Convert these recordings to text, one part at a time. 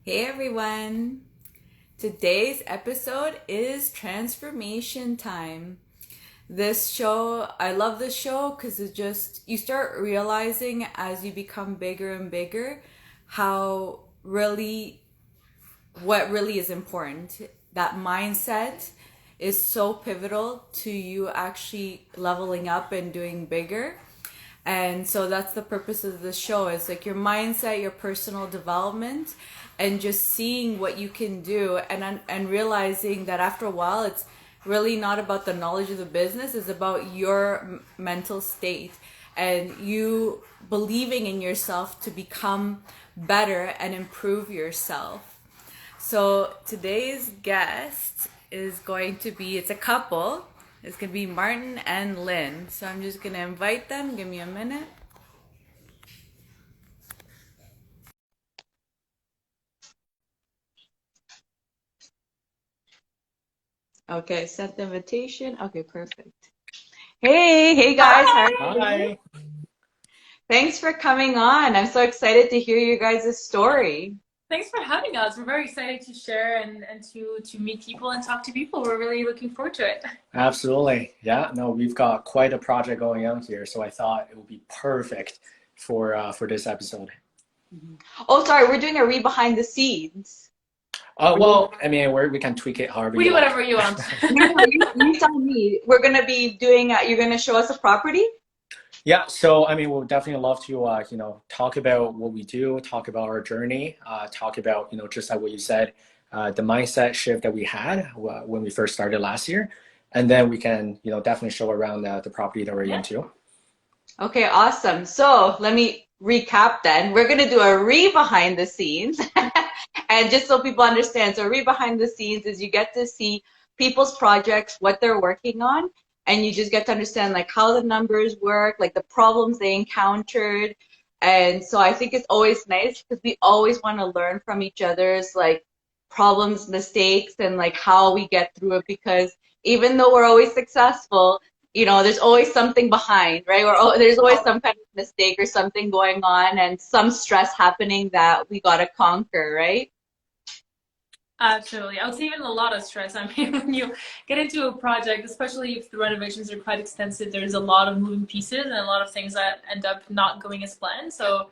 Hey everyone! Today's episode is transformation time. This show, I love this show because you start realizing as you become bigger and bigger what really is important. That mindset is so pivotal to you actually leveling up and doing bigger. And so that's the purpose of the show. It's like your mindset, your personal development, and just seeing what you can do and realizing that after a while, it's really not about the knowledge of the business. It's about your mental state and you believing in yourself to become better and improve yourself. So today's guest is going to be, it's a couple. It's going to be Martin and Lyne. So I'm just going to invite them. Give me a minute. Okay, sent the invitation. Okay, perfect. Hey guys. How are you? Hi. Thanks for coming on. I'm so excited to hear you guys' story. Thanks for having us. We're very excited to share and to meet people and talk to people. We're really looking forward to it. Absolutely. Yeah, no, we've got quite a project going on here, so I thought it would be perfect for this episode. Oh, sorry, we're doing a read behind the scenes. Well, I mean, we can tweak it however We you do like. whatever you want. You tell me. We're going to be doing, you're going to show us a property? Yeah, so I mean, we'll definitely love to talk about what we do, talk about our journey, talk about just like what you said, the mindset shift that we had when we first started last year, and then we can definitely show around the property that we're into. Okay, awesome. So let me recap then. We're going to do a read behind the scenes. And just so people understand, so read behind the scenes is you get to see people's projects, what they're working on, and you just get to understand like how the numbers work, like the problems they encountered. And so I think it's always nice because we always want to learn from each other's like problems, mistakes, and like how we get through it, because even though we're always successful, there's always something behind, right? There's always some kind of mistake or something going on and some stress happening that we got to conquer, right? Absolutely. I would say even a lot of stress. I mean, when you get into a project, especially if the renovations are quite extensive, there's a lot of moving pieces and a lot of things that end up not going as planned. So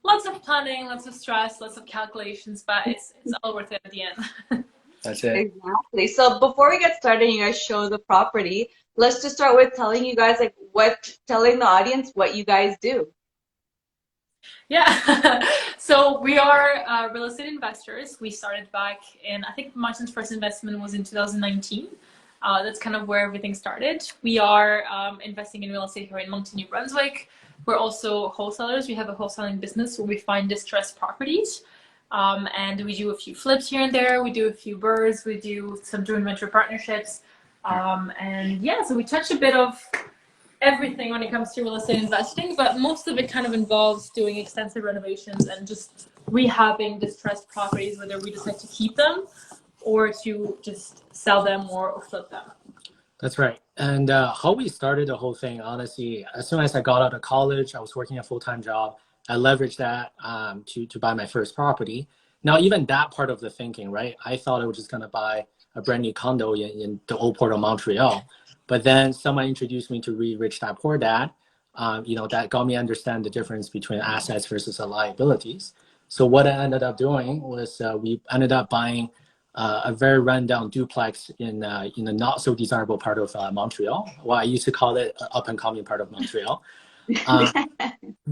lots of planning, lots of stress, lots of calculations, but it's all worth it at the end. That's it. Exactly. So before we get started, you guys show the property. Let's just start with telling you guys telling the audience what you guys do. Yeah, so we are real estate investors. We started back in, I think Moncton's first investment was in 2019. That's kind of where everything started. We are investing in real estate here in Moncton, New Brunswick. We're also wholesalers. We have a wholesaling business where we find distressed properties. And we do a few flips here and there. We do a few BRRRRs. We do some joint venture partnerships. And yeah, so we touch a bit of everything when it comes to real estate investing, but most of it kind of involves doing extensive renovations and just rehabbing distressed properties, whether we decide to keep them or to just sell them or flip them. That's right. And how we started the whole thing, honestly, as soon as I got out of college, I was working a full-time job. I leveraged that to buy my first property. Now, even that part of the thinking, right? I thought I was just going to buy a brand new condo in the old port of Montreal. But then someone introduced me to Read Rich Dad Poor Dad. That got me to understand the difference between assets versus liabilities. So what I ended up doing was we ended up buying a very rundown duplex in a not so desirable part of Montreal. Well, I used to call it up and coming part of Montreal.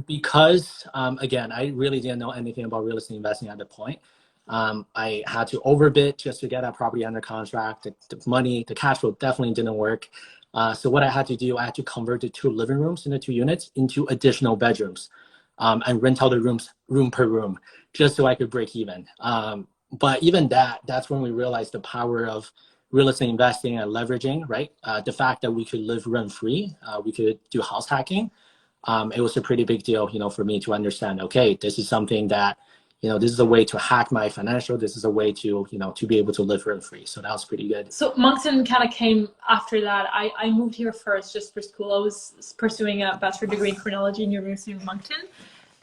Because again, I really didn't know anything about real estate investing at the point. I had to overbid just to get that property under contract. The cash flow definitely didn't work. So what I had to do, I had to convert the 2 living rooms in the 2 units into additional bedrooms and rent out the rooms room per room just so I could break even. But even that's when we realized the power of real estate investing and leveraging, right? The fact that we could live rent-free, we could do house hacking. It was a pretty big deal, for me to understand, okay, this is something that, this is a way to hack my financial, this is a way to, to be able to live rent-free. So that was pretty good. So Moncton kind of came after that. I moved here first just for school. I was pursuing a bachelor degree in criminology in University of Moncton.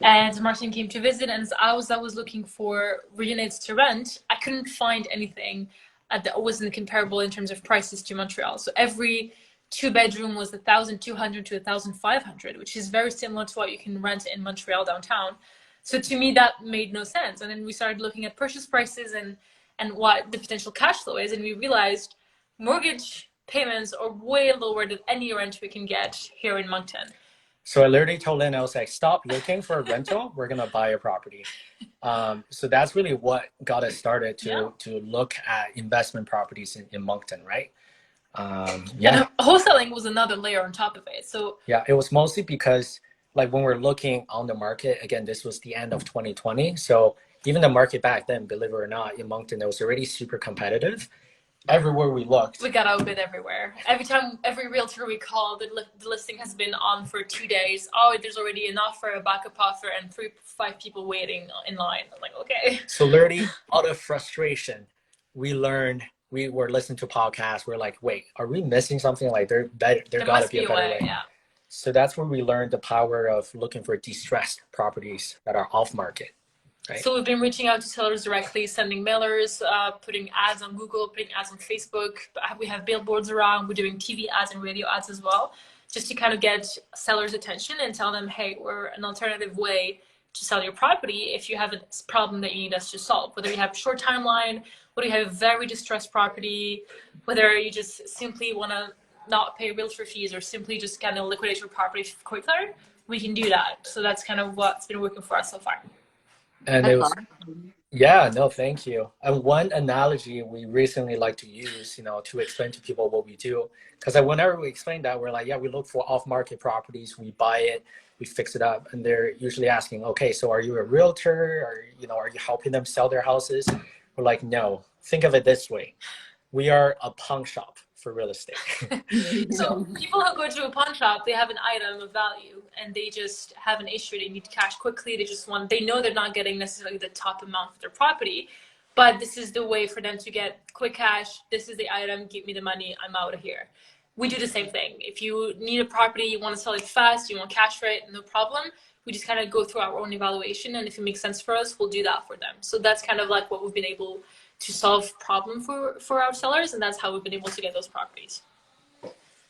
And Martin came to visit, and as I was looking for units to rent, I couldn't find anything that wasn't comparable in terms of prices to Montreal. So every 2-bedroom was 1,200 to 1,500, which is very similar to what you can rent in Montreal downtown. So to me, that made no sense. And then we started looking at purchase prices and what the potential cash flow is, and we realized mortgage payments are way lower than any rent we can get here in Moncton. So I literally told Lynn, I was like, stop looking for a rental. We're going to buy a property. So that's really what got us started to look at investment properties in Moncton, right? And wholesaling was another layer on top of it. So yeah, it was mostly because like when we're looking on the market, again, this was the end of 2020. So even the market back then, believe it or not, in Moncton, it was already super competitive. Everywhere we looked, we got outbid everywhere. Every realtor we call, the listing has been on for 2 days. Oh, there's already an offer, a backup offer, and 5 people waiting in line. I'm like, okay. So literally, out of frustration, we were listening to podcasts. We're like, wait, are we missing something? Like there gotta be a better way. Yeah. So that's where we learned the power of looking for distressed properties that are off market. Right. So we've been reaching out to sellers directly, sending mailers, putting ads on Google, putting ads on Facebook. We have billboards around. We're doing TV ads and radio ads as well, just to kind of get sellers' attention and tell them, hey, we're an alternative way to sell your property if you have a problem that you need us to solve. Whether you have a short timeline, whether you have a very distressed property, whether you just simply want to not pay realtor fees or simply just kind of liquidate your property quicker, we can do that. So that's kind of what's been working for us so far. And it was, yeah, no, thank you. And one analogy we recently like to use, to explain to people what we do, because whenever we explain that, we're like, yeah, we look for off-market properties, we buy it, we fix it up, and they're usually asking, okay, so are you a realtor, or are you helping them sell their houses? We're like, no. Think of it this way: we are a pawn shop for real estate. So people who go to a pawn shop, they have an item of value and they just have an issue. They need cash quickly. They know they're not getting necessarily the top amount for their property, but this is the way for them to get quick cash. This is the item. Give me the money. I'm out of here. We do the same thing. If you need a property, you want to sell it fast, you want cash for it, no problem. We just kind of go through our own evaluation, and if it makes sense for us, we'll do that for them. So that's kind of like what we've been able to solve problem for our sellers, and that's how we've been able to get those properties.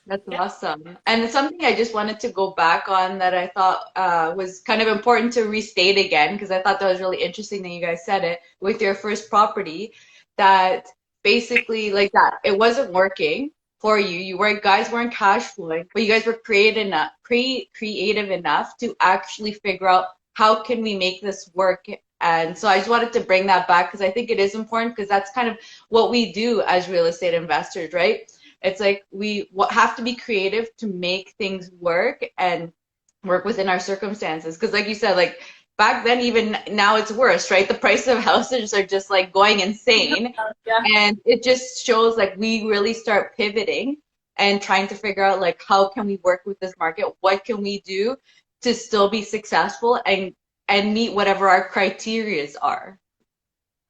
That's awesome. And something I just wanted to go back on that I thought was kind of important to restate again, because I thought that was really interesting that you guys said it with your first property, that basically like that it wasn't working for you. Guys weren't cash flowing, but you guys were creative enough to actually figure out how can we make this work. And so I just wanted to bring that back because I think it is important, because that's kind of what we do as real estate investors, right? It's like we have to be creative to make things work and work within our circumstances. Because like you said, like back then, even now it's worse, right? The price of houses are just like going insane. Yeah. And it just shows like we really start pivoting and trying to figure out like how can we work with this market? What can we do to still be successful and meet whatever our criterias are.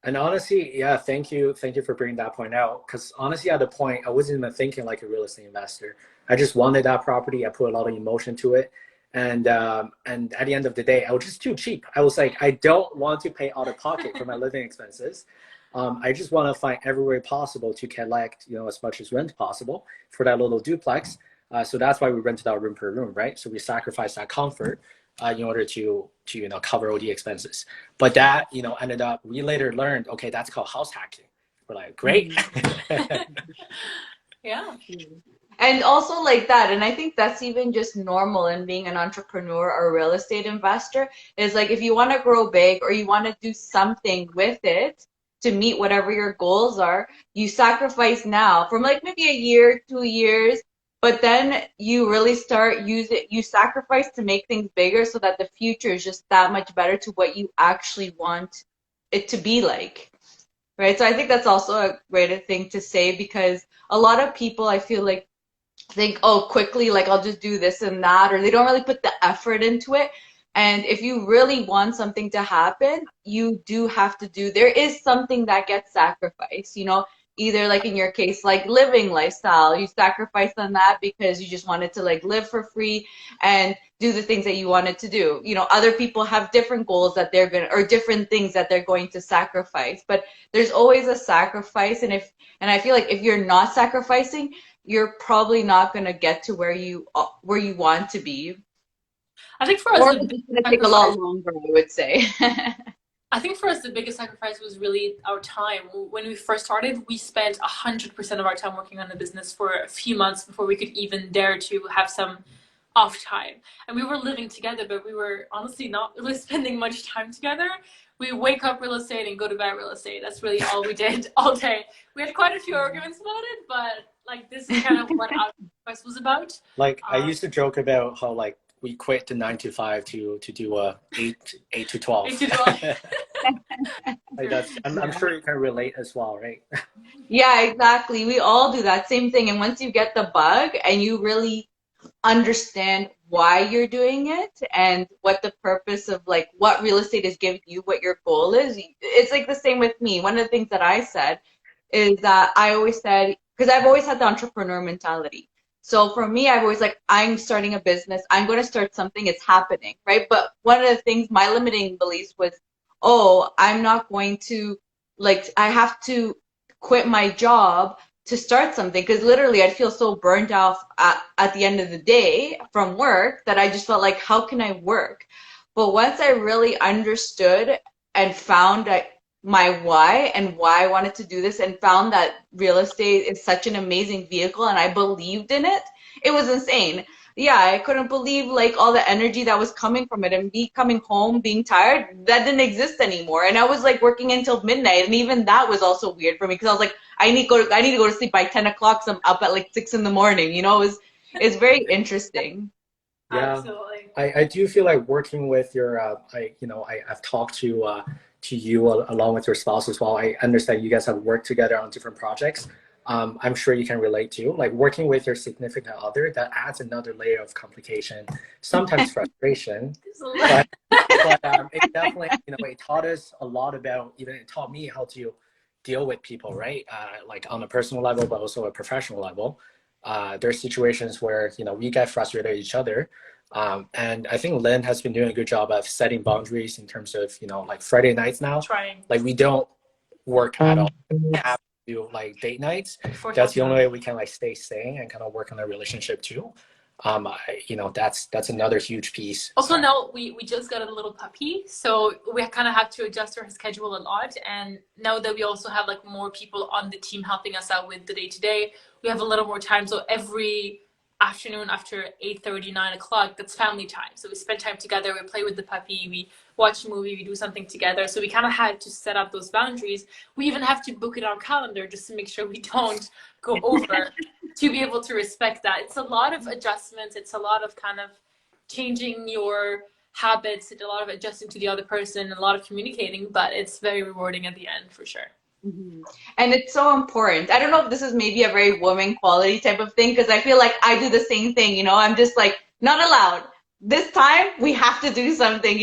And honestly, yeah, thank you for bringing that point out. Because honestly, at the point, I wasn't even thinking like a real estate investor. I just wanted that property. I put a lot of emotion to it, and at the end of the day, I was just too cheap. I was like, I don't want to pay out of pocket for my living expenses. I just want to find every way possible to collect, as much as rent possible for that little duplex. So that's why we rented out room per room, right? So we sacrificed that comfort in order to cover all the expenses. But that ended up, we later learned, okay, that's called house hacking. We're like, great. Yeah. And also like that, and I think that's even just normal in being an entrepreneur or a real estate investor, is like if you want to grow big or you want to do something with it to meet whatever your goals are, you sacrifice now from like maybe a year, 2 years, but then you really you sacrifice to make things bigger so that the future is just that much better to what you actually want it to be like, right? So I think that's also a great thing to say, because a lot of people, I feel like, think, oh, quickly, like I'll just do this and that, or they don't really put the effort into it. And if you really want something to happen, you do have to there is something that gets sacrificed, either like in your case, like living lifestyle, you sacrificed on that because you just wanted to like live for free and do the things that you wanted to do. You know, other people have different goals that they're going to, or different things that they're going to sacrifice, but there's always a sacrifice. And I feel like if you're not sacrificing, you're probably not going to get to where you want to be. I think for us, or it's going to take a lot longer, I would say. I think for us, the biggest sacrifice was really our time. When we first started, we spent 100% of our time working on the business for a few months before we could even dare to have some off time. And we were living together, but we were honestly not really spending much time together. We wake up real estate and go to bed real estate. That's really all we did all day. We had quite a few arguments about it, but like this is kind of what our sacrifice was about. Like I used to joke about how like we quit the 9 to 5 to do a 8 to 12. 8 to 12. Like that's, I'm sure you can relate as well, right? Yeah, exactly. We all do that same thing. And once you get the bug and you really understand why you're doing it and what the purpose of like what real estate is giving you, what your goal is, it's like the same with me. One of the things that I said is that I always said, because I've always had the entrepreneur mentality. So for me, I've always like, I'm starting a business. I'm going to start something. It's happening, right? But one of the things, my limiting beliefs was, oh, I'm not going to, like, I have to quit my job to start something. Because literally, I'd feel so burnt out at the end of the day from work that I just felt like, how can I work? But once I really understood and found my why and why I wanted to do this and found that real estate is such an amazing vehicle and I believed in it, it was insane. Yeah, I couldn't believe like all the energy that was coming from it, and me coming home being tired, that didn't exist anymore. And I was like working until midnight, and even that was also weird for me because I was like, I need to go to sleep by 10 o'clock, so I'm up at like 6 in the morning. You know, it's very interesting. Yeah, absolutely. I do feel like working with your I've talked to you along with your spouse as well. I understand you guys have worked together on different projects. I'm sure you can relate to like working with your significant other. That adds another layer of complication, sometimes frustration. but it definitely, it taught us a lot about, even it taught me how to deal with people, right? Like on a personal level, but also a professional level. There's situations where we get frustrated at each other. And I think Lynn has been doing a good job of setting boundaries in terms of, like Friday nights now. Trying. Like we don't work at all. We have to do like date nights. That's the only way we can like stay sane and kind of work on the relationship too. That's another huge piece. Also, now we just got a little puppy, so we kind of have to adjust our schedule a lot. And now that we also have like more people on the team helping us out with the day-to-day, we have a little more time. So every afternoon after 8:30, 9 o'clock, that's family time. So we spend time together, we play with the puppy, we watch a movie, we do something together. So we kind of had to set up those boundaries. We even have to book it on calendar just to make sure we don't go over to be able to respect that. It's a lot of adjustments. It's a lot of kind of changing your habits. It's a lot of adjusting to the other person and a lot of communicating, but it's very rewarding at the end for sure. Mm-hmm. And it's so important. I don't know if this is maybe a very woman quality type of thing, because I feel like I do the same thing, I'm just like, not allowed. This time we have to do something,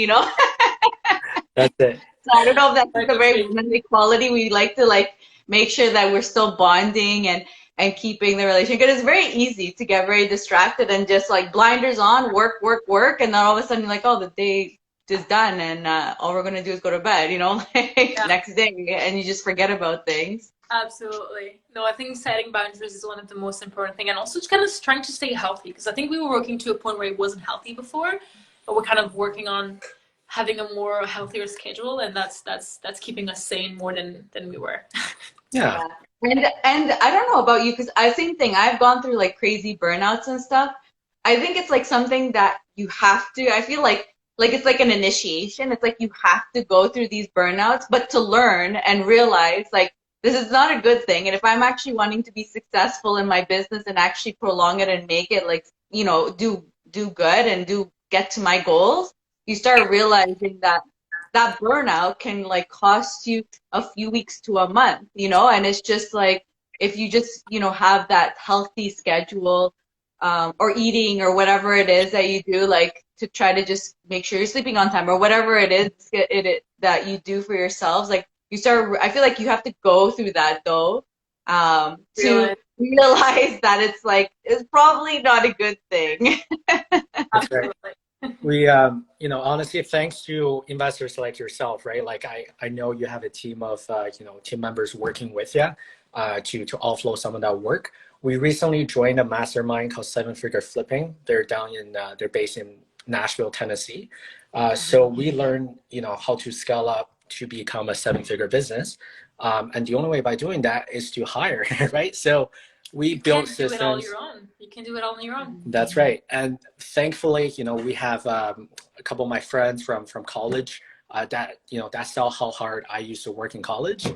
That's it. So I don't know if that's like a very womanly quality. We like to like make sure that we're still bonding and keeping the relationship. Because it's very easy to get very distracted and just like blinders on, work, and then all of a sudden you're like, oh, the day is done and all we're gonna do is go to bed, next day, and you just forget about things. Absolutely. No, I think setting boundaries is one of the most important things, and also just kind of trying to stay healthy, because I think we were working to a point where it wasn't healthy before, but we're kind of working on having a more healthier schedule, and that's keeping us sane more than we were. Yeah. And I don't know about you, because same thing, I've gone through like crazy burnouts and stuff. I think it's like something that you have to, I feel like it's like an initiation. It's like you have to go through these burnouts, but to learn and realize like this is not a good thing. And if I'm actually wanting to be successful in my business and actually prolong it and make it like, do good and get to my goals, you start realizing that burnout can like cost you a few weeks to a month, and it's just like, if you just, have that healthy schedule, or eating or whatever it is that you do, like to try to just make sure you're sleeping on time or whatever it is that you do for yourselves, like I feel like you have to go through that though. to realize that it's probably not a good thing. That's right. We, honestly, thanks to investors like yourself, right? Like I know you have a team of, team members working with you to offload some of that work. We recently joined a mastermind called Seven Figure Flipping. They're they're based in Nashville, Tennessee. So we learned, how to scale up to become a 7-figure business. And the only way by doing that is to hire, right? So we built systems. You can't do it all your own. You can do it all on your own. That's right. And thankfully, we have a couple of my friends from college that saw how hard I used to work in college.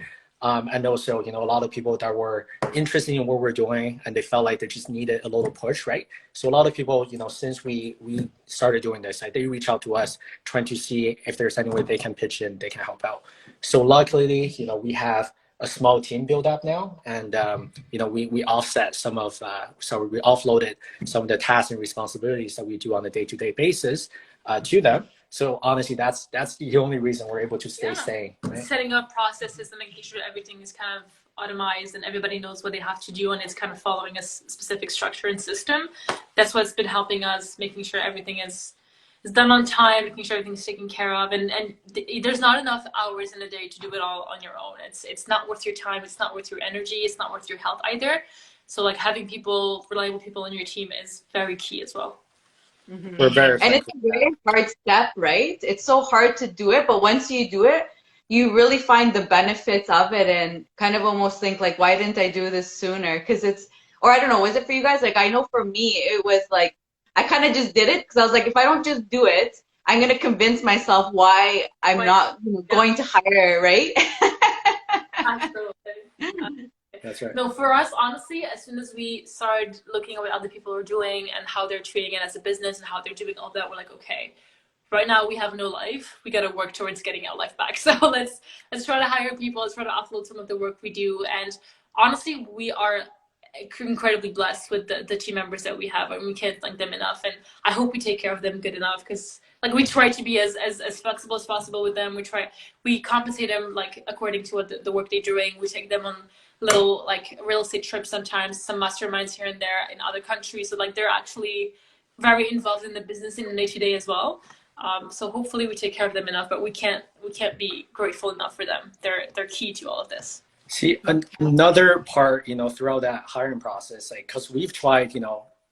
And also, a lot of people that were interested in what we're doing and they felt like they just needed a little push, right? So a lot of people, since we started doing this, they reach out to us trying to see if there's any way they can pitch in, they can help out. So luckily, we have a small team build up now, and we offset so we offloaded some of the tasks and responsibilities that we do on a day-to-day basis to them. So honestly, that's the only reason we're able to stay sane. Right? Setting up processes and making sure everything is kind of automized and everybody knows what they have to do and it's kind of following a specific structure and system. That's what's been helping us, making sure everything is done on time, making sure everything's taken care of, and there's not enough hours in a day to do it all on your own. It's not worth your time, it's not worth your energy, it's not worth your health either. So like having reliable people on your team is very key as well. Mm-hmm. And it's a very hard step, right? It's so hard to do it, but once you do it, you really find the benefits of it and kind of almost think like, why didn't I do this sooner? Because or I don't know, was it for you guys? Like I know for me, it was like, I kind of just did it because I was like, if I don't just do it, I'm going to convince myself why I'm not going to hire, right? Absolutely. That's right. No, for us, honestly, as soon as we started looking at what other people are doing and how they're treating it as a business and how they're doing all that, we're like, okay, right now we have no life. We got to work towards getting our life back. So let's try to hire people. Let's try to offload some of the work we do. And honestly, we are incredibly blessed with the team members that we have, and we can't thank them enough, and I hope we take care of them good enough, because like we try to be as flexible as possible with them. We compensate them like according to what the work they're doing. We take them on little like real estate trips sometimes, some masterminds here and there in other countries, so like they're actually very involved in the business in the day-to-day as well. So hopefully we take care of them enough, but we can't be grateful enough for them. They're key to all of this. See, another part, throughout that hiring process, like, because we've tried,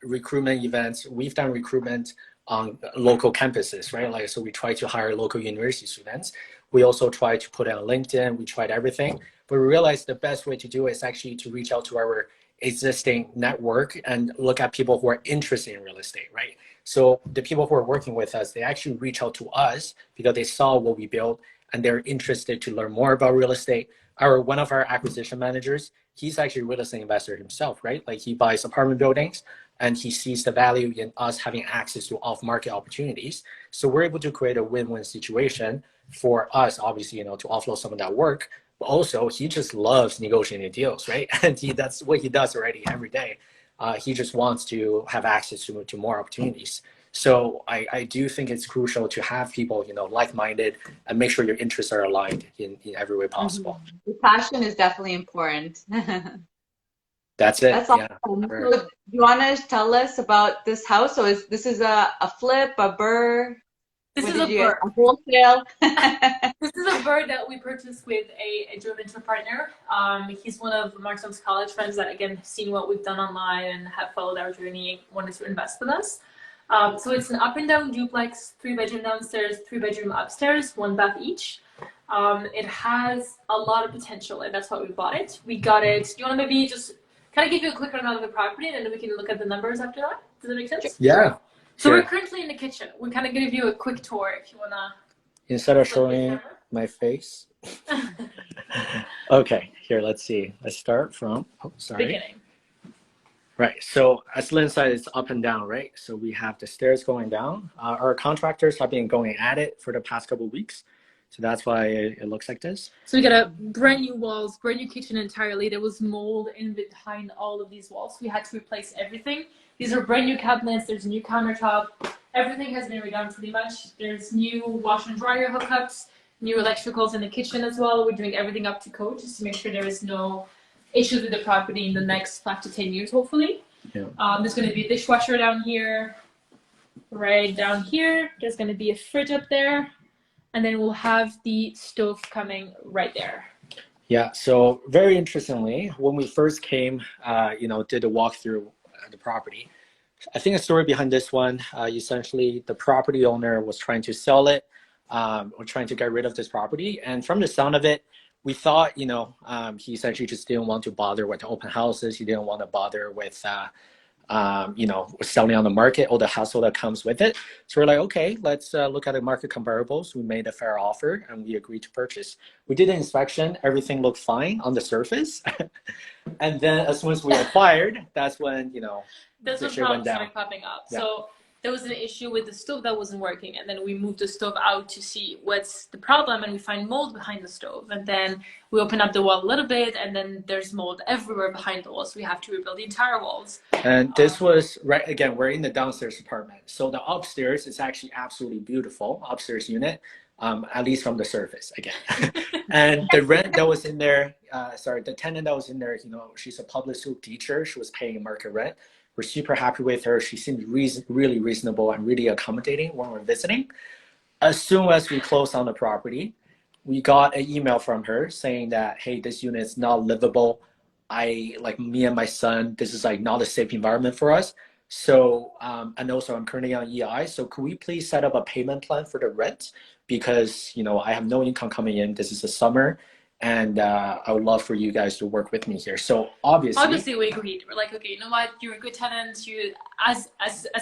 recruitment events, we've done recruitment on local campuses, right? Like, so we try to hire local university students. We also try to put it on LinkedIn. We tried everything, but we realized the best way to do it is actually to reach out to our existing network and look at people who are interested in real estate, right? So the people who are working with us, they actually reach out to us because they saw what we built and they're interested to learn more about real estate. One of our acquisition managers, he's actually a real estate investor himself, right? Like he buys apartment buildings and he sees the value in us having access to off-market opportunities. So we're able to create a win-win situation for us, obviously, to offload some of that work. But also, he just loves negotiating deals, right? And that's what he does already every day. He just wants to have access to more opportunities. So I do think it's crucial to have people, like-minded and make sure your interests are aligned in every way possible. The passion is definitely important. That's it. That's awesome. Yeah. So do you want to tell us about this house? So this is a flip, a BRRRR? This is a BRRRR. A wholesale? This is a BRRRR that we purchased with a joint venture partner. He's one of Martin's college friends that, again, have seen what we've done online and have followed our journey, wanted to invest with us. So it's an up and down duplex, 3-bedroom downstairs, 3-bedroom upstairs, 1 bath each. It has a lot of potential, and that's why we bought it. We got it. Do you want to maybe just kind of give you a quick rundown of the property, and then we can look at the numbers after that? Does that make sense? Yeah. So sure. We're currently in the kitchen. We're kind of going to give you a quick tour if you want to. Instead of showing my face. Okay, here, let's see. Let's start from, beginning. Right, so as Lynn said, it's up and down, right? So we have the stairs going down. Our contractors have been going at it for the past couple of weeks. So that's why it looks like this. So we got a brand new walls, brand new kitchen entirely. There was mold in behind all of these walls. We had to replace everything. These are brand new cabinets. There's a new countertop. Everything has been redone pretty much. There's new wash and dryer hookups, new electricals in the kitchen as well. We're doing everything up to code just to make sure there is no issues with the property in the next 5 to 10 years, hopefully. Yeah. There's going to be a dishwasher down here, right down here. There's going to be a fridge up there, and then we'll have the stove coming right there. Yeah, so very interestingly, when we first came, did a walkthrough the property, I think the story behind this one, essentially the property owner was trying to sell it or trying to get rid of this property. And from the sound of it, we thought, he essentially just didn't want to bother with the open houses. He didn't want to bother with, selling on the market, all the hassle that comes with it. So we're like, okay, let's look at the market comparables. We made a fair offer and we agreed to purchase. We did an inspection. Everything looked fine on the surface. And then as soon as we acquired, that's when, that's when problems started popping up. Yeah. So there was an issue with the stove that wasn't working, and then we moved the stove out to see what's the problem, and we find mold behind the stove, and then we open up the wall a little bit, and then there's mold everywhere behind the walls. So we have to rebuild the entire walls. And this was right again, we're in the downstairs apartment, so the upstairs is actually absolutely beautiful upstairs unit, at least from the surface again. And the rent that was in there, the tenant that was in there, she's a public school teacher. She was paying market rent. We're super happy with her. She seemed really reasonable and really accommodating when we're visiting. As soon as we closed on the property, we got an email from her saying that, hey, this unit is not livable. Me and my son, this is not a safe environment for us. So, and also I'm currently on EI. So could we please set up a payment plan for the rent? Because, I have no income coming in. This is the summer. And I would love for you guys to work with me here. So obviously we agreed. We're like, okay, you know what? You're a good tenant. You, as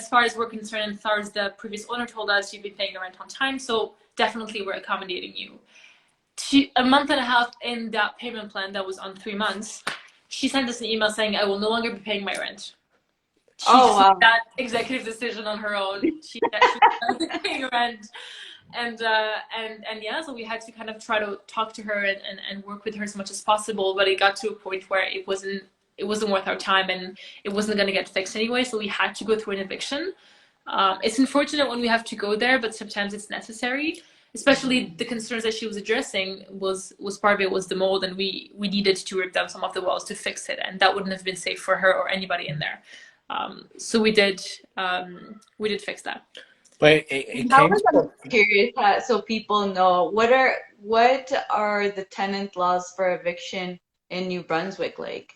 far as we're concerned, as far as the previous owner told us, you've been paying the rent on time. So definitely we're accommodating you. A month and a half in that payment plan that was on 3 months, she sent us an email saying, I will no longer be paying my rent. She wow. made that executive decision on her own. She wasn't paying rent. And yeah, so we had to kind of try to talk to her and work with her as much as possible, but it got to a point where it wasn't worth our time and it wasn't going to get fixed anyway, so we had to go through an eviction. It's unfortunate when we have to go there, but sometimes it's necessary, especially the concerns that she was addressing was part of it was the mold, and we needed to rip down some of the walls to fix it, and that wouldn't have been safe for her or anybody in there. So we did fix that. But I'm curious, so people know, what are the tenant laws for eviction in New Brunswick like?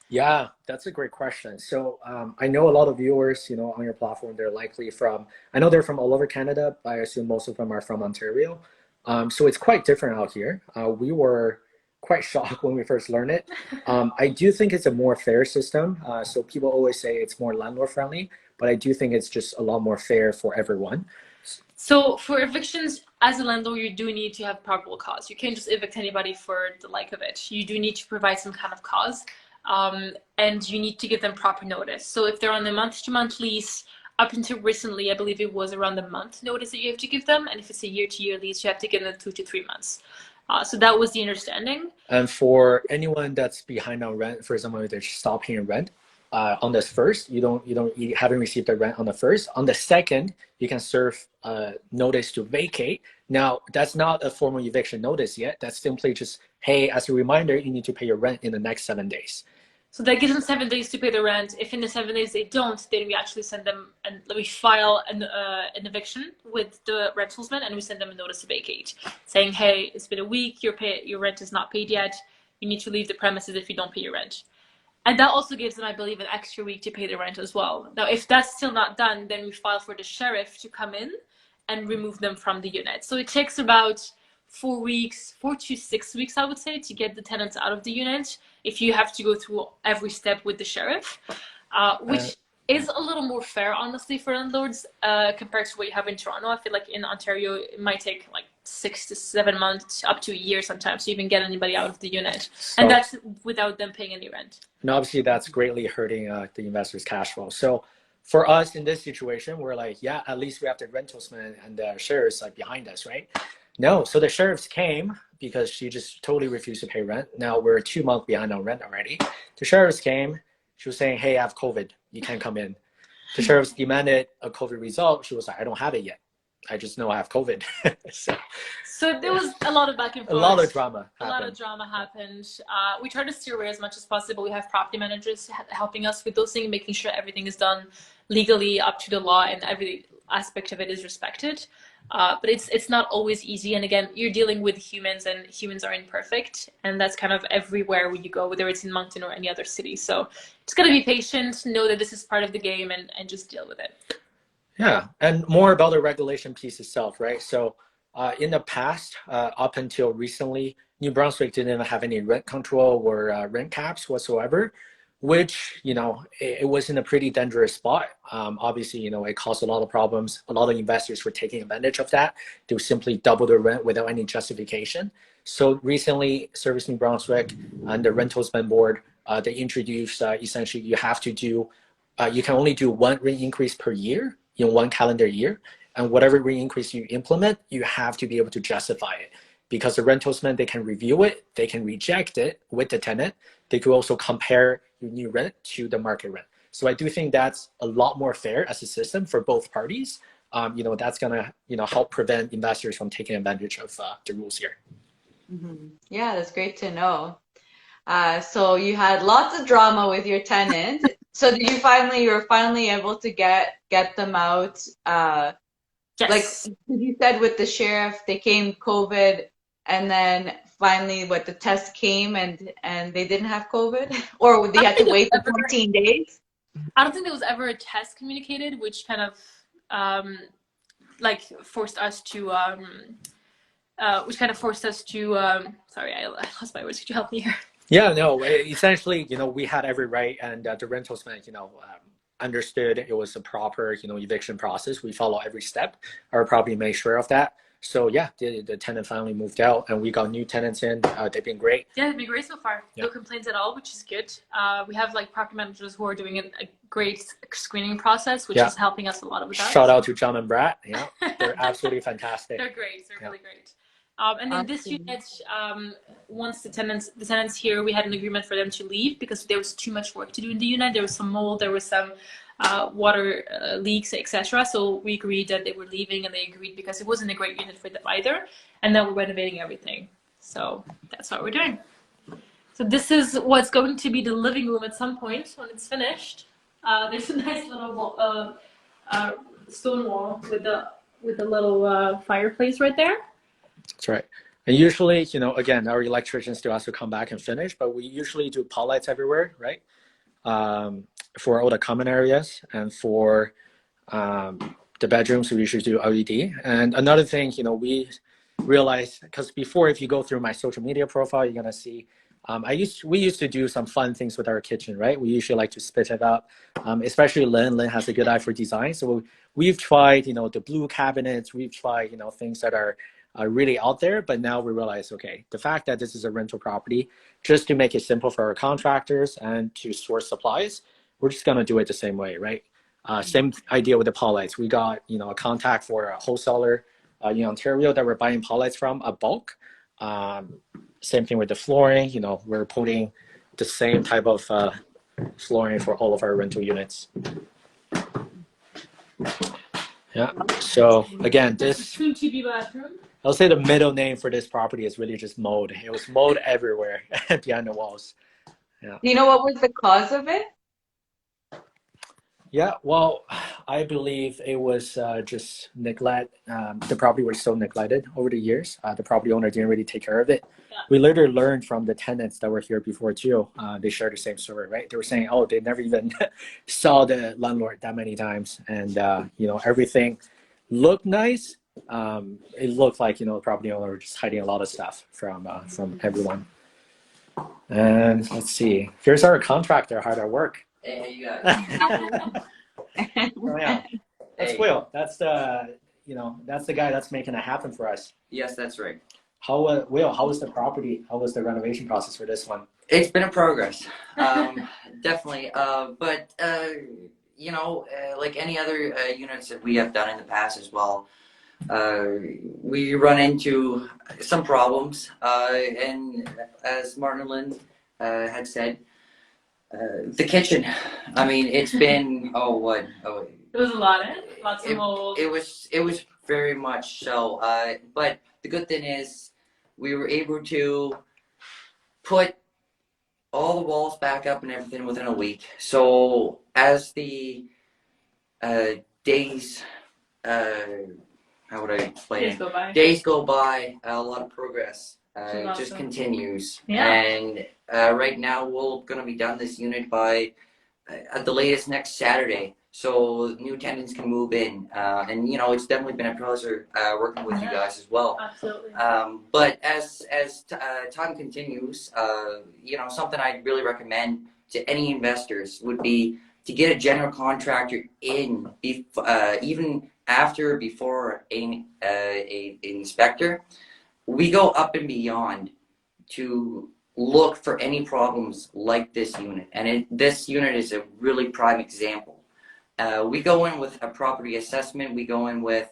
Yeah, that's a great question. So I know a lot of viewers, on your platform, they're likely I know they're from all over Canada, but I assume most of them are from Ontario. So it's quite different out here. We were quite shocked when we first learned it. I do think it's a more fair system. So people always say it's more landlord friendly, but I do think it's just a lot more fair for everyone. So for evictions, as a landlord, you do need to have probable cause. You can't just evict anybody for the like of it. You do need to provide some kind of cause, and you need to give them proper notice. So if they're on a month-to-month lease, up until recently, I believe it was around the month notice that you have to give them. And if it's a year-to-year lease, you have to give them 2 to 3 months. So that was the understanding. And for anyone that's behind on rent, for example, if they stop paying rent, on the first, you haven't received the rent on the first. On the second, you can serve a notice to vacate. Now, that's not a formal eviction notice yet. That's simply just, hey, as a reminder, you need to pay your rent in the next 7 days. So that gives them 7 days to pay the rent. If in the 7 days they don't, then we actually send them and we file an eviction with the rentalsman, and we send them a notice to vacate, saying, hey, it's been a week, your rent is not paid yet. You need to leave the premises if you don't pay your rent. And that also gives them, I believe, an extra week to pay the rent as well. Now, if that's still not done, then we file for the sheriff to come in and remove them from the unit. So it takes about 4 to 6 weeks, I would say, to get the tenants out of the unit if you have to go through every step with the sheriff, which is a little more fair, honestly, for landlords compared to what you have in Toronto. I feel like in Ontario, it might take like 6 to 7 months, up to a year sometimes, to even get anybody out of the unit. So, and that's without them paying any rent. And obviously, that's greatly hurting the investor's cash flow. So for us in this situation, we're like, yeah, at least we have the rentalsman and the sheriffs behind us, right? No, so the sheriffs came because she just totally refused to pay rent. Now we're 2 months behind on rent already. The sheriffs came. She was saying, hey, I have COVID. You can't come in. The sheriffs demanded a COVID result. She was like, I don't have it yet. I just know I have COVID. So there was a lot of back and forth. A lot of drama happened. A lot of drama happened. We try to steer away as much as possible. We have property managers helping us with those things, making sure everything is done legally up to the law and every aspect of it is respected. But it's not always easy. And again, you're dealing with humans and humans are imperfect. And that's kind of everywhere you go, whether it's in Moncton or any other city. So just got to be patient, know that this is part of the game and just deal with it. Yeah, and more about the regulation piece itself, right? So in the past, up until recently, New Brunswick didn't have any rent control or rent caps whatsoever, which, it was in a pretty dangerous spot. Obviously, it caused a lot of problems. A lot of investors were taking advantage of that to simply double the rent without any justification. So recently, Service New Brunswick and the Rentals Board, they introduced essentially you have to do, you can only do one rent increase per year in one calendar year. And whatever rent increase you implement, you have to be able to justify it. Because the rentalsman, they can review it, they can reject it with the tenant. They could also compare your new rent to the market rent. So I do think that's a lot more fair as a system for both parties. That's gonna, help prevent investors from taking advantage of the rules here. Mm-hmm. Yeah, that's great to know. So you had lots of drama with your tenant. So did you were finally able to get them out? Yes. Like you said with the sheriff, they came COVID, and then finally, the test came and they didn't have COVID, or they had to wait for 14 days. I don't think there was ever a test communicated, which kind of forced us to. Sorry, I lost my words. Could you help me here? Yeah, no. Essentially, we had every right, and the rentalsman, understood it was a proper, eviction process. We follow every step. Our property made sure of that. So yeah, the tenant finally moved out, and we got new tenants in. They've been great. Yeah, they've been great so far. Yeah. No complaints at all, which is good. We have property managers who are doing a great screening process, which is helping us a lot with that. Shout out to John and Brad. Yeah, they're absolutely fantastic. They're great. They're really great. And then this unit, once the tenants here, we had an agreement for them to leave because there was too much work to do in the unit. There was some mold, there was some water leaks, etc. So we agreed that they were leaving, and they agreed because it wasn't a great unit for them either. And then we're renovating everything. So that's what we're doing. So this is what's going to be the living room at some point when it's finished. There's a nice little stone wall with the little fireplace right there. That's right. And usually, again, our electricians do also come back and finish, but we usually do pole lights everywhere, right? For all the common areas, and for the bedrooms, we usually do LED. And another thing, we realized, because before, if you go through my social media profile, you're gonna see, we used to do some fun things with our kitchen, right? We usually like to split it up, especially Lynn has a good eye for design. So we've tried, the blue cabinets, we've tried, things that are really out there, but now we realize, okay, the fact that this is a rental property, just to make it simple for our contractors and to source supplies, we're just gonna do it the same way, right? Same idea with the pole lights. We got, a contact for a wholesaler in Ontario that we're buying pole lights from, a bulk. Same thing with the flooring, we're putting the same type of flooring for all of our rental units. Yeah, so again, this, I'll say the middle name for this property is really just mold. It was mold everywhere behind the walls. Yeah. Do you know what was the cause of it? Yeah, well, I believe it was just neglect. The property was so neglected over the years. The property owner didn't really take care of it. Yeah. We later learned from the tenants that were here before too. They shared the same story, right? They were saying, oh, they never even saw the landlord that many times. And, everything looked nice. It looked like, the property owner was just hiding a lot of stuff from everyone. And let's see, here's our contractor, hard at work. Hey, you got it. Oh, yeah. That's Will. That's the that's the guy that's making it happen for us. Yes, that's right. Will, how was the property? How was the renovation process for this one? It's been a progress, definitely. But like any other units that we have done in the past as well, we run into some problems. And as Martin and Lyne had said, the kitchen. I mean, it's been it was a lot. Lots of mold. It was very much so. But the good thing is we were able to put all the walls back up and everything within a week. So as the days, how would I explain Days it? go by. Days go by, a lot of progress just Awesome. continues. Yeah. And right now we're going to be done this unit by at the latest next Saturday, so new tenants can move in. And you know, it's definitely been a pleasure working with you guys as well. Absolutely. But as time continues, you know, something I'd really recommend to any investors would be to get a general contractor in, even after before an inspector. We go up and beyond to look for any problems like this unit, and this unit is a really prime example. We go in with a property assessment. We go in with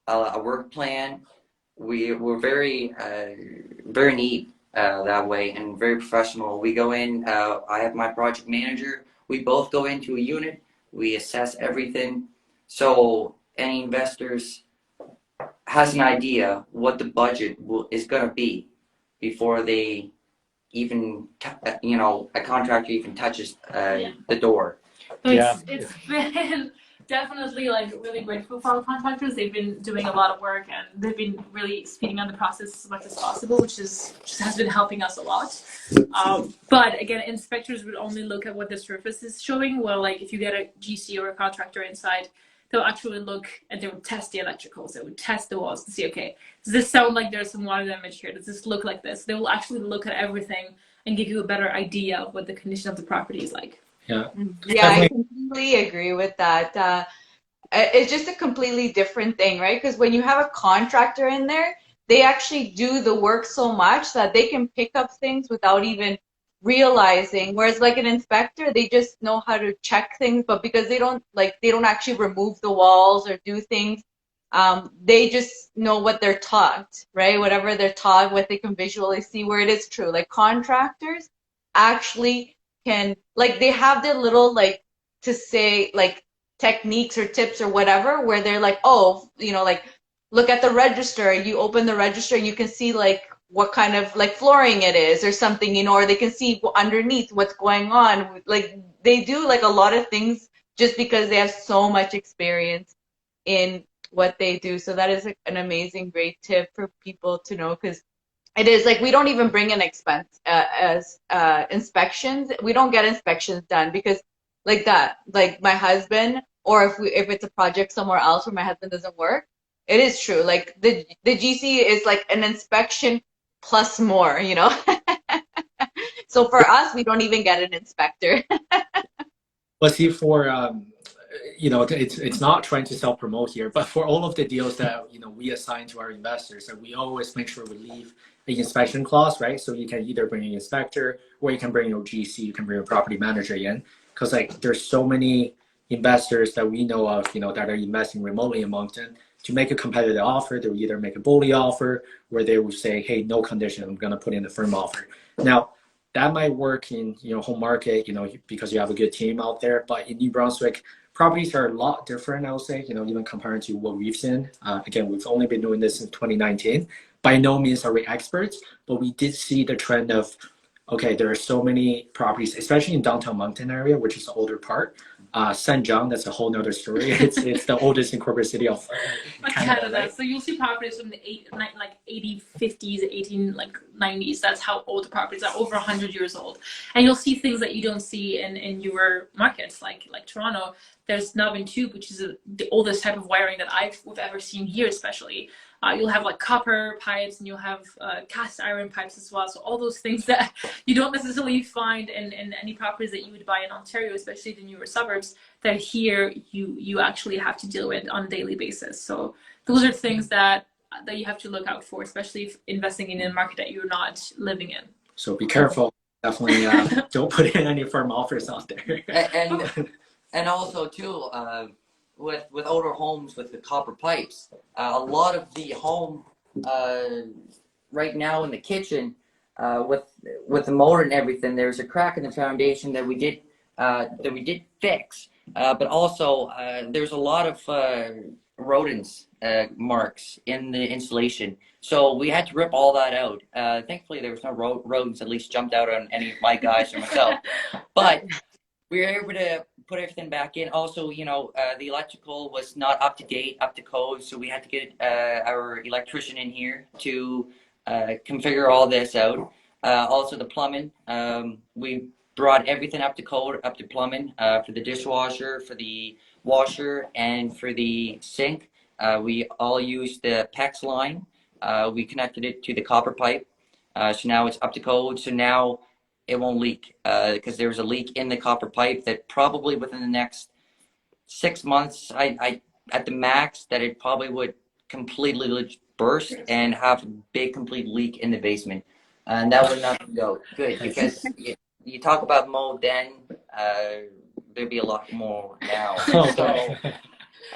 a work plan. We're very very neat that way, and very professional. We go in. I have my project manager. We both go into a unit. We assess everything, so any investors has an idea what the budget is going to be before they even, you know, a contractor even touches the door. It's been definitely like really grateful for our contractors. They've been doing a lot of work and they've been really speeding up the process as much as possible, which has been helping us a lot. But again, inspectors would only look at what the surface is showing. Well, like if you get a GC or a contractor inside, they'll actually look and they would test the electricals. They would test the walls to see, okay, does this sound like there's some water damage here? Does this look like this? They will actually look at everything and give you a better idea of what the condition of the property is like. Yeah, I completely agree with that. It's just a completely different thing, right? Because when you have a contractor in there, they actually do the work so much that they can pick up things without even realizing. Whereas like an inspector, they just know how to check things, but because they don't actually remove the walls or do things, they just know what they're taught, right? Whatever they're taught, what they can visually see, where it is true. Like contractors actually can, like, they have their little, like, to say, like, techniques or tips or whatever, where they're like, oh, you know, like, look at the register. You open the register and you can see, like, what kind of, like, flooring it is or something, you know, or they can see underneath what's going on. Like, they do, like, a lot of things just because they have so much experience in what they do. So that is, like, an amazing, great tip for people to know, because it is like we don't even bring in expense as inspections. We don't get inspections done because like that, like my husband, or if it's a project somewhere else where my husband doesn't work, it is true. Like the GC is like an inspection plus more, you know. So for us, we don't even get an inspector. Well, see, for you know, it's not trying to self promote here, but for all of the deals that we assign to our investors, that we always make sure we leave the inspection clause, right? So you can either bring an inspector or you can bring your GC, you can bring your property manager in, because like there's so many investors that we know of, that are investing remotely in Moncton. To make a competitive offer, they will either make a bully offer where they will say, hey, no condition, I'm going to put in a firm offer. Now, that might work in home market, because you have a good team out there, but in New Brunswick, properties are a lot different, I would say, even comparing to what we've seen. Again, we've only been doing this since 2019. By no means are we experts, but we did see the trend of, okay, there are so many properties, especially in downtown Moncton area, which is the older part. Saint John, that's a whole nother story. It's the oldest incorporated city of Canada. Right? So you'll see properties from the 1850s, 1890s. That's how old the properties are, over 100 years old. And you'll see things that you don't see in your markets, like Toronto. There's knob and tube, which is the oldest type of wiring that we've ever seen here, especially. You'll have like copper pipes, and you'll have cast iron pipes as well. So all those things that you don't necessarily find in any properties that you would buy in Ontario, especially the newer suburbs, that here you actually have to deal with on a daily basis. So those are things that you have to look out for, especially if investing in a market that you're not living in. So be careful. Definitely don't put in any firm offers out there. And also too, with older homes with the copper pipes, a lot of the home right now in the kitchen with the motor and everything, there's a crack in the foundation that we did fix. But also there's a lot of rodents marks in the insulation. So we had to rip all that out. Thankfully, there was no rodents at least jumped out on any of my guys or myself. But we were able to put everything back in. Also, you know, the electrical was not up to date, up to code. So we had to get our electrician in here to configure all this out. Also the plumbing, we brought everything up to code, up to plumbing, for the dishwasher, for the washer, and for the sink. We all used the PEX line. We connected it to the copper pipe. So now it's up to code. So now it won't leak, because there was a leak in the copper pipe that probably within the next 6 months, I at the max, that it probably would completely burst and have a big complete leak in the basement. And that would not go good, because you talk about mold then, there'd be a lot more now. So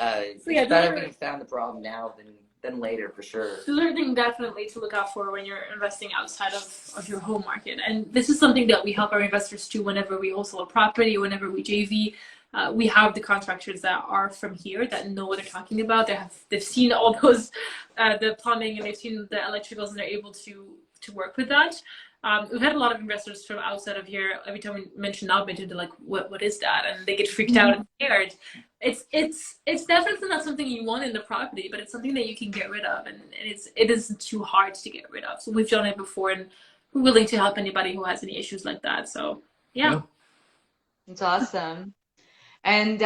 it's better when you found the problem now than later, for sure. Those are things definitely to look out for when you're investing outside of your home market. And this is something that we help our investors do whenever we wholesale a property, whenever we JV. We have the contractors that are from here that know what they're talking about. They've seen all those, the plumbing, and they've seen the electricals, and they're able to work with that. We've had a lot of investors from outside of here. Every time we mention outbid, they're like, what is that? And they get freaked out and scared. It's definitely not something you want in the property, but it's something that you can get rid of, and it isn't too hard to get rid of. So we've done it before, and we're willing to help anybody who has any issues like that. So yeah. It's awesome. And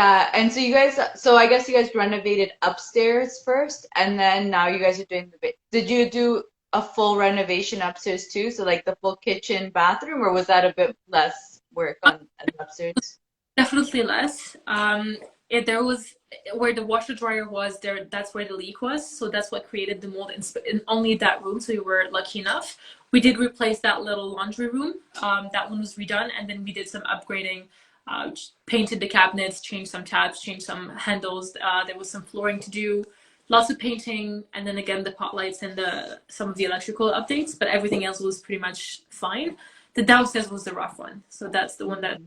so you guys, so I guess you guys renovated upstairs first, and then now you guys are doing did you do a full renovation upstairs too? So like the full kitchen, bathroom, or was that a bit less work on upstairs? Definitely less. There was where the washer dryer was there. That's where the leak was. So that's what created the mold in only that room. So we were lucky enough. We did replace that little laundry room. That one was redone, and then we did some upgrading. Painted the cabinets, changed some taps, changed some handles. There was some flooring to do. Lots of painting, and then again the pot lights and some of the electrical updates, but everything else was pretty much fine. The downstairs was the rough one, so that's the one that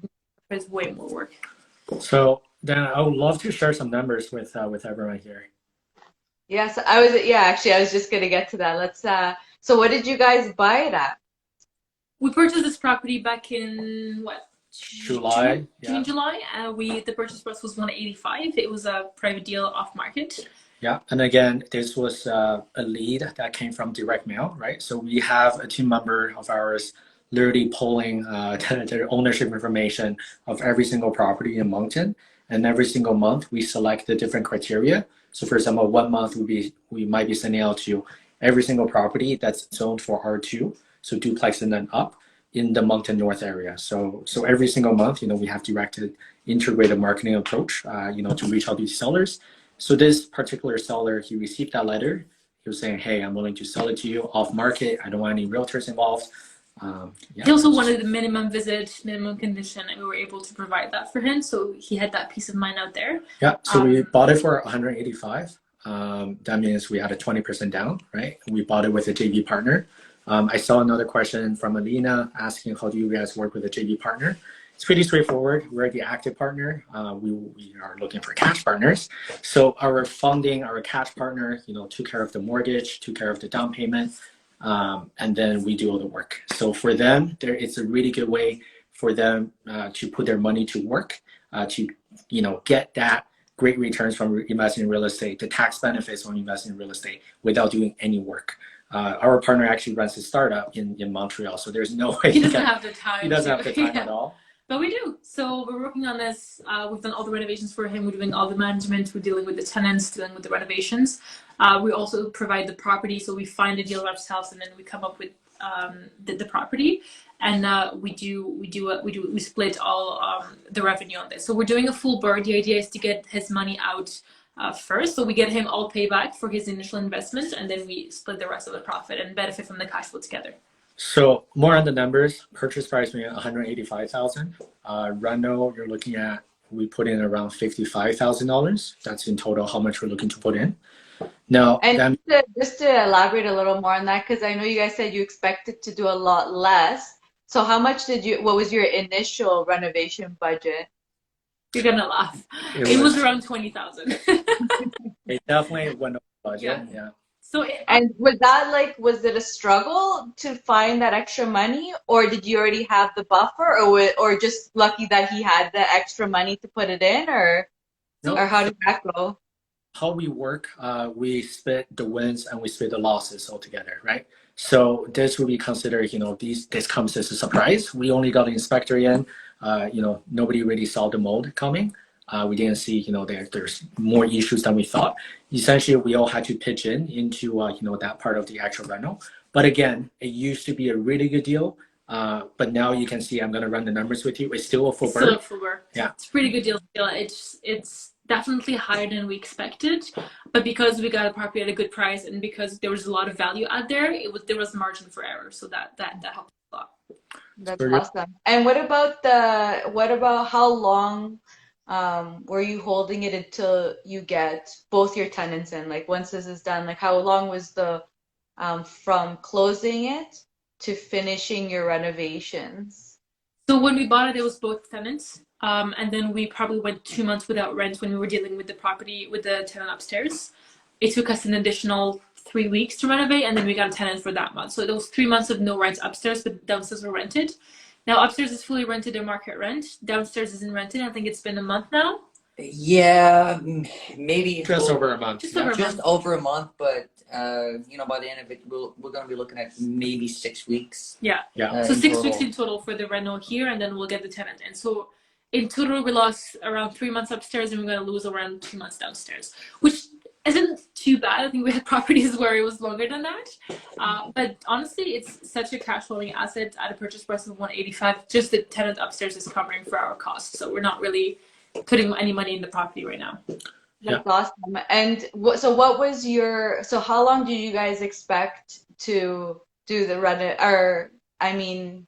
is way more work. So then I would love to share some numbers with everyone here. Yes, actually I was just gonna get to that. Let's so what did you guys buy it at? We purchased this property back in July. June, July. The purchase price was 185. It was a private deal off market. Yeah, and again, this was a lead that came from direct mail, right? So we have a team member of ours literally pulling their ownership information of every single property in Moncton, and every single month we select the different criteria. So for example, 1 month we might be sending out to every single property that's zoned for R2, so duplex and then up in the Moncton North area. So every single month, we have directed integrated marketing approach, to reach out these sellers. So this particular seller, he received that letter. He was saying, hey, I'm willing to sell it to you off market. I don't want any realtors involved. He also wanted the minimum visit, minimum condition, and we were able to provide that for him. So he had that peace of mind out there. Yeah, so we bought it for 185. That means we had a 20% down, right? We bought it with a JV partner. I saw another question from Alina asking, how do you guys work with a JV partner? It's pretty straightforward. We're the active partner. We are looking for cash partners. So our funding, our cash partner, took care of the mortgage, took care of the down payment, and then we do all the work. So for them, it's a really good way for them to put their money to work, to get that great returns from investing in real estate, the tax benefits from investing in real estate without doing any work. Our partner actually runs a startup in Montreal, so there's no way he doesn't have the time. He doesn't have the time at all. But we do. So we're working on this. We've done all the renovations for him. We're doing all the management. We're dealing with the tenants, dealing with the renovations. We also provide the property. So we find the deal ourselves, and then we come up with the property, and we split all the revenue on this. So we're doing a full BRRRR. The idea is to get his money out first, so we get him all payback for his initial investment, and then we split the rest of the profit and benefit from the cash flow together. So more on the numbers. Purchase price being 185,000. Reno, you're looking at, we put in around $55,000. That's in total how much we're looking to put in. Now, and just to elaborate a little more on that, because I know you guys said you expected to do a lot less. So how much what was your initial renovation budget? You're gonna laugh. It was around 20,000. It definitely went over budget. Yeah. Yeah. So And was that like, was it a struggle to find that extra money, or did you already have the buffer, or just lucky that he had the extra money to put it in, or No, how did that go? how we work, we split the wins and we split the losses all together, right? So this will be considered, this comes as a surprise. We only got the inspector in, nobody really saw the mold coming. We didn't see, there's more issues than we thought. Essentially, we all had to pitch into, that part of the actual rental. But again, it used to be a really good deal. But now you can see, I'm going to run the numbers with you. It's still a full Still bird. a full bird. Yeah. It's a pretty good deal. It's definitely higher than we expected, but because we got a property at a good price and because there was a lot of value out there, there was margin for error, so that helped a lot. That's awesome. And what about how long were you holding it until you get both your tenants in? Like once this is done, like how long was the from closing it to finishing your renovations? So when we bought it, it was both tenants. And then we probably went 2 months without rent when we were dealing with the property with the tenant upstairs. It took us an additional 3 weeks to renovate, and then we got a tenant for that month. So there was 3 months of no rent upstairs, but downstairs were rented. Now upstairs is fully rented at market rent. Downstairs isn't rented. I think it's been a month now. Yeah, maybe Just over a month. just over a month, but by the end of it, we're going to be looking at maybe 6 weeks. Yeah. So 6 weeks in total for the reno here, and then we'll get the tenant in. So in total, we lost around 3 months upstairs, and we're going to lose around 2 months downstairs, which isn't too bad. I think we had properties where it was longer than that. But honestly, it's such a cash flowing asset at a purchase price of 185. Just the tenant upstairs is covering for our costs, so we're not really putting any money in the property right now. That's awesome. And so how long did you guys expect to do the reno, or I mean,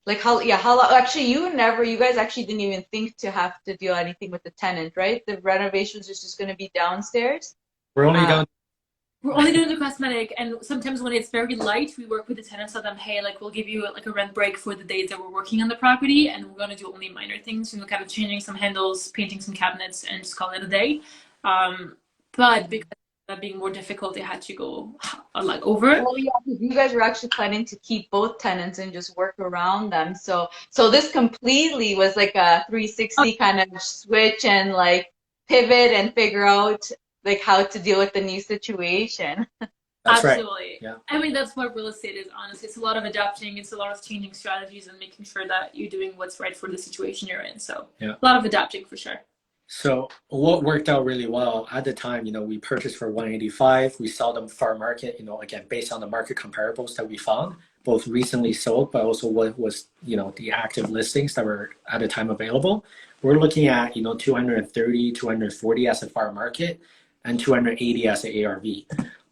like how long, actually you guys actually didn't even think to have to do anything with the tenant, right? The renovations is just going to be downstairs. We're only doing the cosmetic, and sometimes when it's very light, we work with the tenants, tell them, hey, like we'll give you like a rent break for the days that we're working on the property, and we're going to do only minor things, kind of changing some handles, painting some cabinets, and just call it a day. But because of that being more difficult, they had to go like over it. Oh yeah, because you guys were actually planning to keep both tenants and just work around them. So this completely was like a 360 kind of switch and like pivot and figure out like how to deal with the new situation. That's Absolutely. Right. Yeah. I mean, that's what real estate is, honestly. It's a lot of adapting. It's a lot of changing strategies and making sure that you're doing what's right for the situation you're in. So a lot of adapting for sure. So what worked out really well at the time, we purchased for 185. We saw them fair market, again, based on the market comparables that we found, both recently sold, but also what was, the active listings that were at the time available. We're looking at, 230, 240 as a fair market and 280 as an ARV.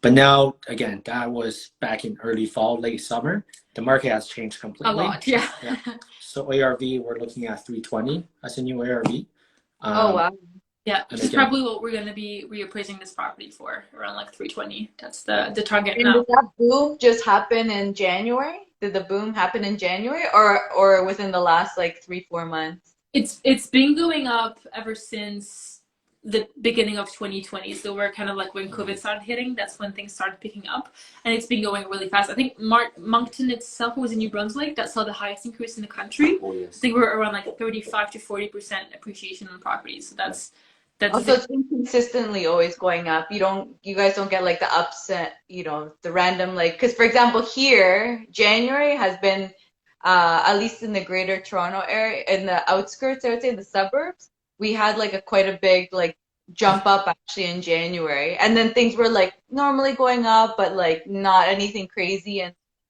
But now, again, that was back in early fall, late summer. The market has changed completely. A lot, yeah. So ARV, we're looking at 320 as a new ARV. Oh, wow. Yeah, which is probably what we're going to be reappraising this property for, around like 320. That's the target now. Did that boom just happen in January? Did the boom happen in January or within the last like 3-4 months? It's been going up ever since the beginning of 2020. So we're kind of like when COVID started hitting, that's when things started picking up, and it's been going really fast. I think Moncton itself was in New Brunswick that saw the highest increase in the country. Oh, yes. I think we're around like 35 to 40% appreciation on properties. So that's also, it's been consistently always going up. You guys don't get like the upset, the random, like, because for example here, January has been, at least in the greater Toronto area, in the outskirts, I would say the suburbs, we had like quite a big like jump up actually in January. And then things were like normally going up, but like not anything crazy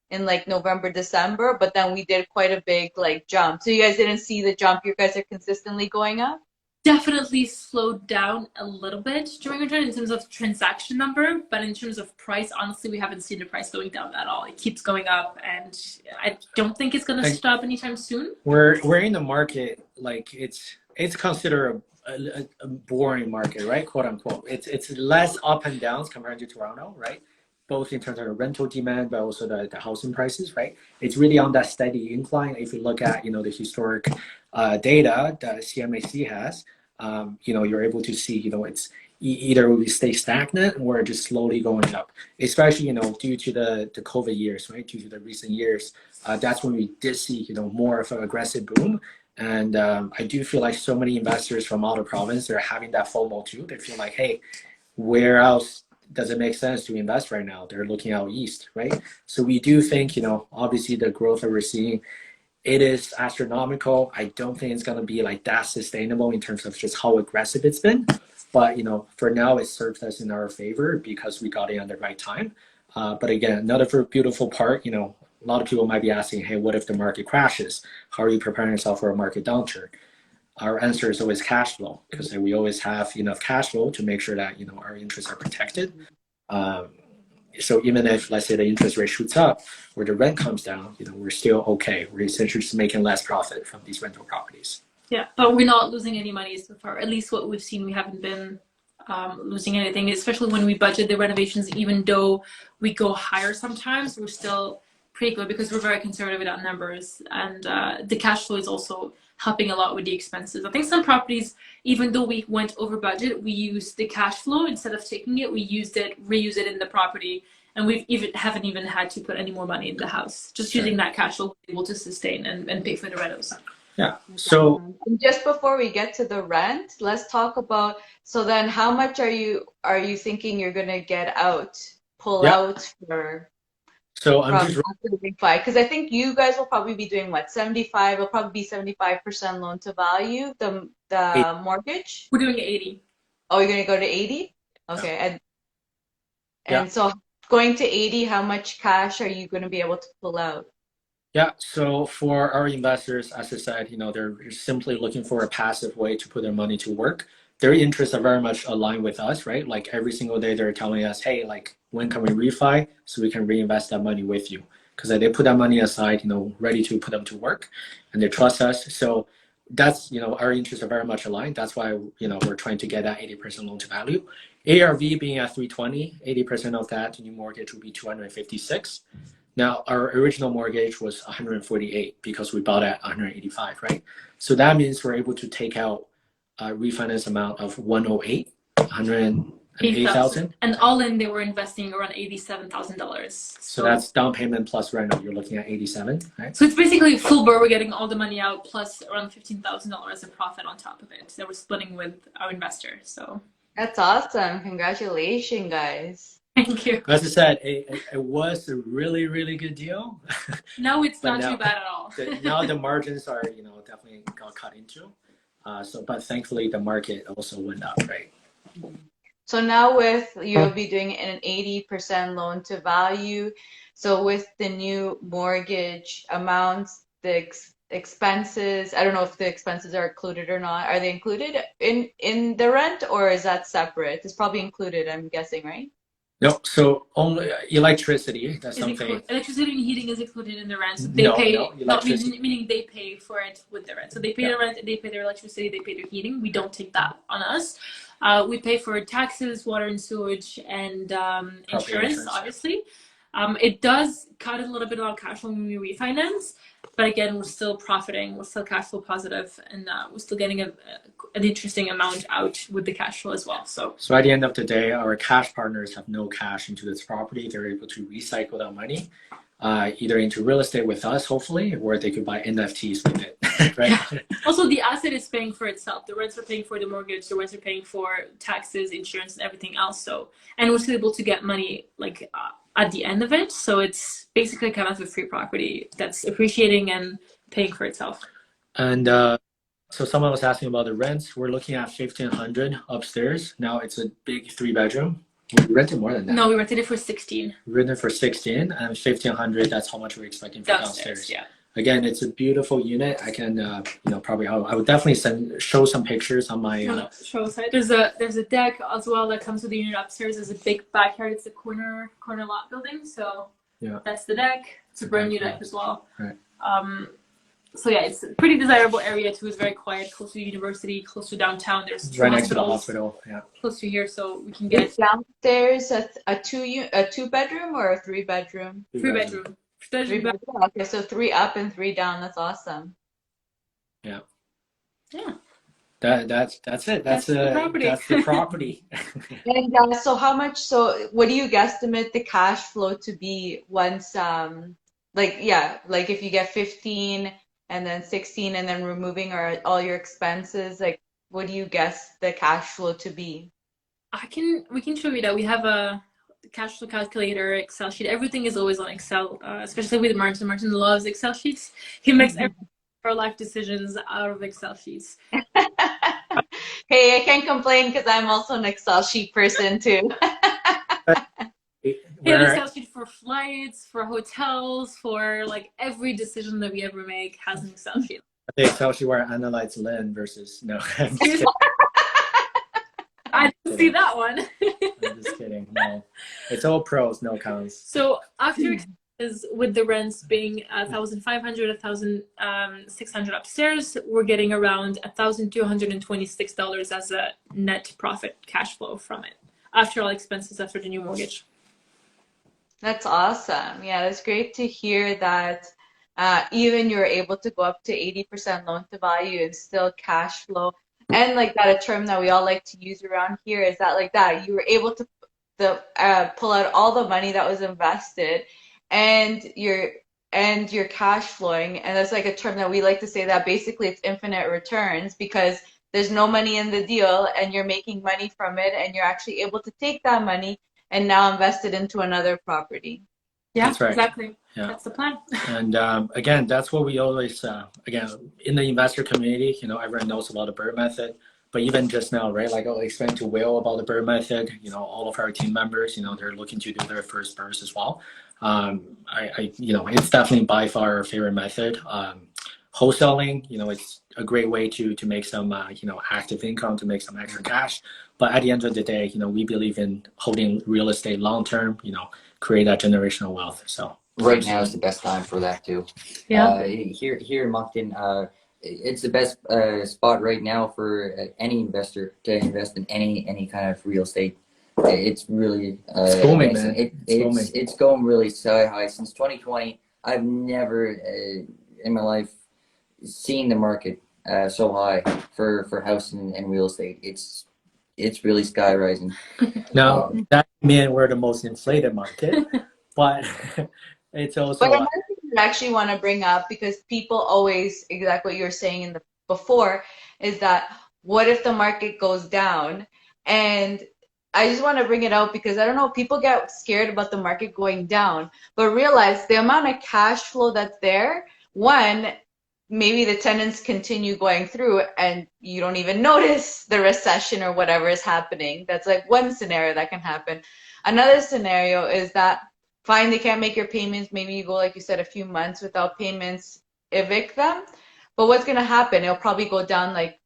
in like November, December, but then we did quite a big like jump. So you guys didn't see the jump, you guys are consistently going up? Definitely slowed down a little bit during winter in terms of transaction number, but in terms of price, honestly, we haven't seen the price going down at all. It keeps going up, and I don't think it's going to stop anytime soon. We're in the market, like it's considered a boring market, right? Quote unquote. It's less up and downs compared to Toronto, right? Both in terms of the rental demand, but also the housing prices, right? It's really on that steady incline. If you look at, the historic data that CMHC has, you're able to see, either we stay stagnant or just slowly going up, especially, due to the COVID years, right? Due to the recent years, that's when we did see, more of an aggressive boom. And I do feel like so many investors from out of province, they're having that FOMO too. They feel like, hey, where else does it make sense to invest right now? They're looking out east, right? So we do think, obviously the growth that we're seeing, it is astronomical. I don't think it's going to be like that sustainable in terms of just how aggressive it's been. But, for now, it serves us in our favor because we got in at the right time. But again, another beautiful part, a lot of people might be asking, hey, what if the market crashes? How are you preparing yourself for a market downturn? Our answer is always cash flow, because we always have enough cash flow to make sure that, our interests are protected. So even if, let's say, the interest rate shoots up or the rent comes down, we're still okay. We're essentially just making less profit from these rental properties. Yeah, but we're not losing any money so far. At least what we've seen, we haven't been losing anything, especially when we budget the renovations. Even though we go higher sometimes, we're still pretty good because we're very conservative about numbers. And the cash flow is also helping a lot with the expenses. I think some properties, even though we went over budget, we used the cash flow instead of taking it. We reuse it in the property, and haven't even had to put any more money in the house. Just using that cash flow, we're able to sustain and pay for the rentals. Yeah. So just before we get to the rent, let's talk about, so then how much are you thinking you're gonna get out, pull out for? So I'm just after the refi, because I think you guys will probably be doing what, 75? It'll probably be 75% loan to value, the mortgage. We're doing 80. Oh, you're gonna go to 80? Okay, and so going to 80, how much cash are you gonna be able to pull out? Yeah, so for our investors, as I said, they're simply looking for a passive way to put their money to work. Their interests are very much aligned with us, right? Like every single day they're telling us, hey, like when can we refi so we can reinvest that money with you? Because they put that money aside, ready to put them to work, and they trust us. So that's, our interests are very much aligned. That's why, we're trying to get that 80% loan to value. ARV being at 320, 80% of that new mortgage would be 256. Now, our original mortgage was 148 because we bought at 185, right? So that means we're able to take out a refinance amount of 108, 108,000. And all in, they were investing around $87,000. So that's down payment plus rental. You're looking at 87, right? So it's basically full BRRRR. We're getting all the money out plus around $15,000 in profit on top of it that we're splitting with our investor. So that's awesome. Congratulations, guys. Thank you. As I said, it was a really, really good deal. No, it's not too bad at all. Now the margins are, definitely got cut into. But thankfully the market also went up, right? So now you'll be doing an 80% loan to value. So with the new mortgage amounts, the expenses, I don't know if the expenses are included or not. Are they included in the rent, or is that separate? It's probably included, I'm guessing, right? No, so only electricity. That's something. Electricity and heating is included in the rent. So meaning they pay for it with the rent. So they pay the rent, they pay their electricity, they pay their heating. We don't take that on us. We pay for taxes, water and sewage, and insurance, obviously. It does cut a little bit of our cash flow when we refinance, but again, we're still profiting, we're still cash flow positive, and we're still getting an interesting amount out with the cash flow as well. So at the end of the day, our cash partners have no cash into this property. They're able to recycle that money, either into real estate with us, hopefully, or they could buy NFTs with it, right? Also, the asset is paying for itself. The rents are paying for the mortgage, the rents are paying for taxes, insurance, and everything else. So, and we're still able to get money at the end of it. So it's basically kind of a free property that's appreciating and paying for itself. And so someone was asking about the rents. We're looking at 1,500 upstairs. Now it's a big 3-bedroom. We rented more than that. No, we rented it for 16. We rented for 16 and 1,500. That's how much we're expecting for downstairs. Yeah. Again, it's a beautiful unit. I can, probably I would definitely show some pictures on my. Show site. There's a deck as well that comes with the unit upstairs. There's a big backyard. It's a corner lot building. So that's the deck. It's a brand new deck as well. Right. So yeah, it's a pretty desirable area too. It's very quiet, close to the university, close to downtown. There's 2 right next to the hospital. Yeah. Close to here, so we can get downstairs a 2-bedroom or a 3-bedroom. 3-bedroom. 3-bedroom. Okay, so 3 up and 3 down. That's awesome. Yeah. Yeah. That's it. That's the property. That's the property. And so how much, so what do you guesstimate the cash flow to be once, like, yeah, like if you get 15 and then 16 and then removing all your expenses, like what do you guess the cash flow to be? We can show you that. We have a cash flow calculator, Excel sheet. Everything is always on Excel, especially with Martin. Martin loves Excel sheets. He makes every our life decisions out of Excel sheets. Hey, I can't complain because I'm also an Excel sheet person too. He has an Excel sheet for flights, for hotels, for like every decision that we ever make has an Excel sheet. The Excel sheet where I analyze Lyne versus no. I'm just kidding. I didn't see that one. I'm just kidding. No, it's all pros, no cons. So after expenses, with the rents being 1,500, 1,600 upstairs, we're getting around $1,226 as a net profit cash flow from it after all expenses, after the new mortgage. That's awesome. Yeah, that's great to hear that even you're able to go up to 80% loan to value and still cash flow. And like that, a term that we all like to use around here is that like that you were able to pull out all the money that was invested and you're cash flowing. And that's like a term that we like to say that basically it's infinite returns because there's no money in the deal and you're making money from it and you're actually able to take that money and now invest it into another property. Yeah, that's right. Exactly. Yeah. That's the plan. And again, that's what we always, again, in the investor community, everyone knows about the BRRRR method. But even just now, right, like I'll explain to Will about the BRRRR method, all of our team members, they're looking to do their first BRRRRs as well. It's definitely by far our favorite method. Wholesaling, it's a great way to make some, active income, to make some extra cash. But at the end of the day, we believe in holding real estate long-term, create that generational wealth. So right now is the best time for that too. Yeah. Here in Moncton, it's the best spot right now for any investor to invest in any kind of real estate. It's really it's booming, man. It's going really so high since 2020. I've never in my life seen the market so high for house and real estate. It's really sky rising. Now that means we're the most inflated market, but it's also. But another thing I actually want to bring up, because people always, exactly what you were saying before, is that what if the market goes down? And I just want to bring it out because I don't know, people get scared about the market going down, but realize the amount of cash flow that's there. One, maybe the tenants continue going through and you don't even notice the recession or whatever is happening. That's like one scenario that can happen. Another scenario is that fine, they can't make your payments. Maybe you go, like you said, a few months without payments, evict them. But what's going to happen? It'll probably go down like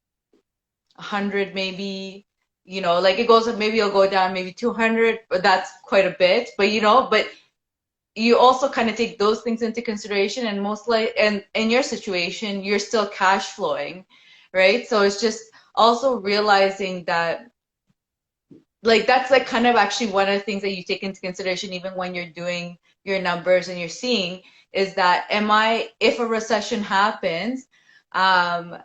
100 maybe, like it goes, maybe it'll go down maybe 200, but that's quite a bit. But, but you also kind of take those things into consideration, and and in your situation, you're still cash flowing, right? So it's just also realizing that like that's like kind of actually one of the things that you take into consideration even when you're doing your numbers and you're seeing is that if a recession happens, can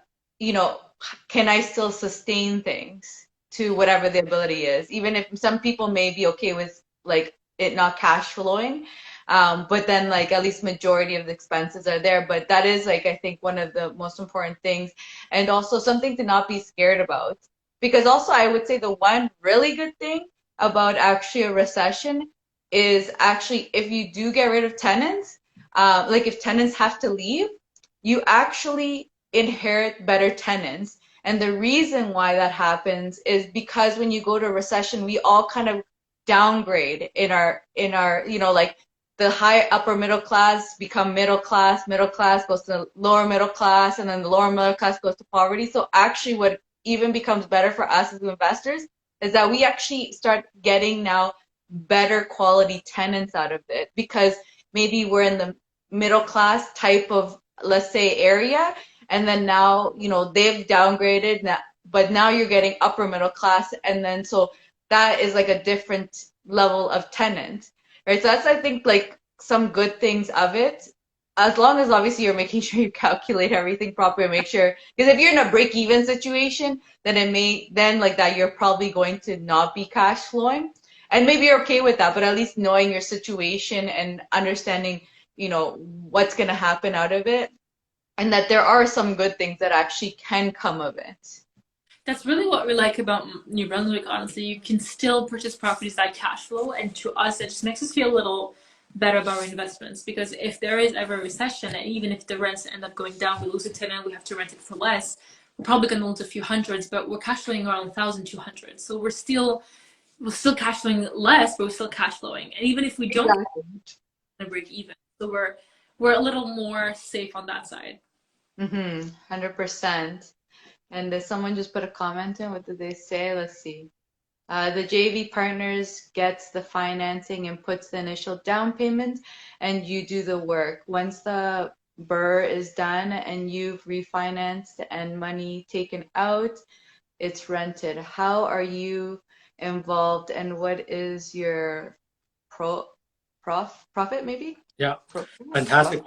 I still sustain things to whatever the ability is, even if some people may be okay with like it not cash flowing. But then like at least majority of the expenses are there. But that is like, I think one of the most important things, and also something to not be scared about. Because also I would say the one really good thing about actually a recession is actually if you do get rid of tenants, like if tenants have to leave, you actually inherit better tenants. And the reason why that happens is because when you go to a recession, we all kind of downgrade in our like the high upper middle class become middle class goes to lower middle class, and then the lower middle class goes to poverty. So actually what even becomes better for us as investors is that we actually start getting now better quality tenants out of it, because maybe we're in the middle class type of, let's say, area, and then now they've downgraded now, but now you're getting upper middle class, and then so that is like a different level of tenant, right? So that's, I think, like some good things of it. as long as obviously you're making sure you calculate everything properly, make sure, because if you're in a break-even situation, then then like that, you're probably going to not be cash flowing. And maybe you're okay with that, but at least knowing your situation and understanding, what's going to happen out of it, and that there are some good things that actually can come of it. That's really what we like about New Brunswick, honestly. You can still purchase properties that cash flow, and to us, it just makes us feel a little better about our investments, because if there is ever a recession, and even if the rents end up going down, we lose a tenant, we have to rent it for less, we're probably going to lose a few hundreds, but we're cash flowing around 1,200. So we're still cash flowing less, but we're still cash flowing. And even if we don't break even, so we're a little more safe on that side. 100%. And did someone just put a comment in? What did they say? Let's see. The JV partners gets the financing and puts the initial down payment, and you do the work. Once the BRRRR is done and you've refinanced and money taken out, it's rented. How are you involved, and what is your profit maybe? Yeah, fantastic.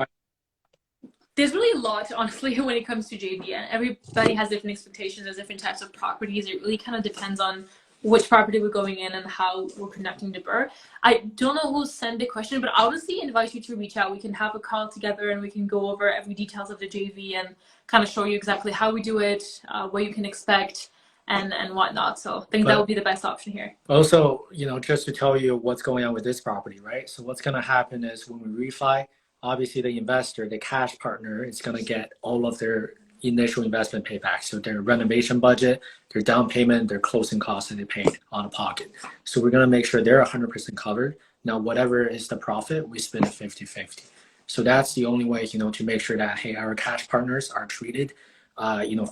There's really a lot, honestly, when it comes to JV, and everybody has different expectations. There's different types of properties. It really kind of depends on which property we're going in and how we're conducting the BRRRR. I don't know who sent the question, but I honestly invite you to reach out. We can have a call together and we can go over every details of the JV and kind of show you exactly how we do it, what you can expect, and whatnot. So I think that would be the best option here. Also, just to tell you what's going on with this property, right? So what's going to happen is when we refi, obviously the investor, the cash partner, is going to get all of their initial investment payback. So their renovation budget, their down payment, their closing costs that they paid out of pocket. So we're going to make sure they're 100% covered. Now, whatever is the profit, we split it 50-50. So that's the only way, to make sure that, hey, our cash partners are treated,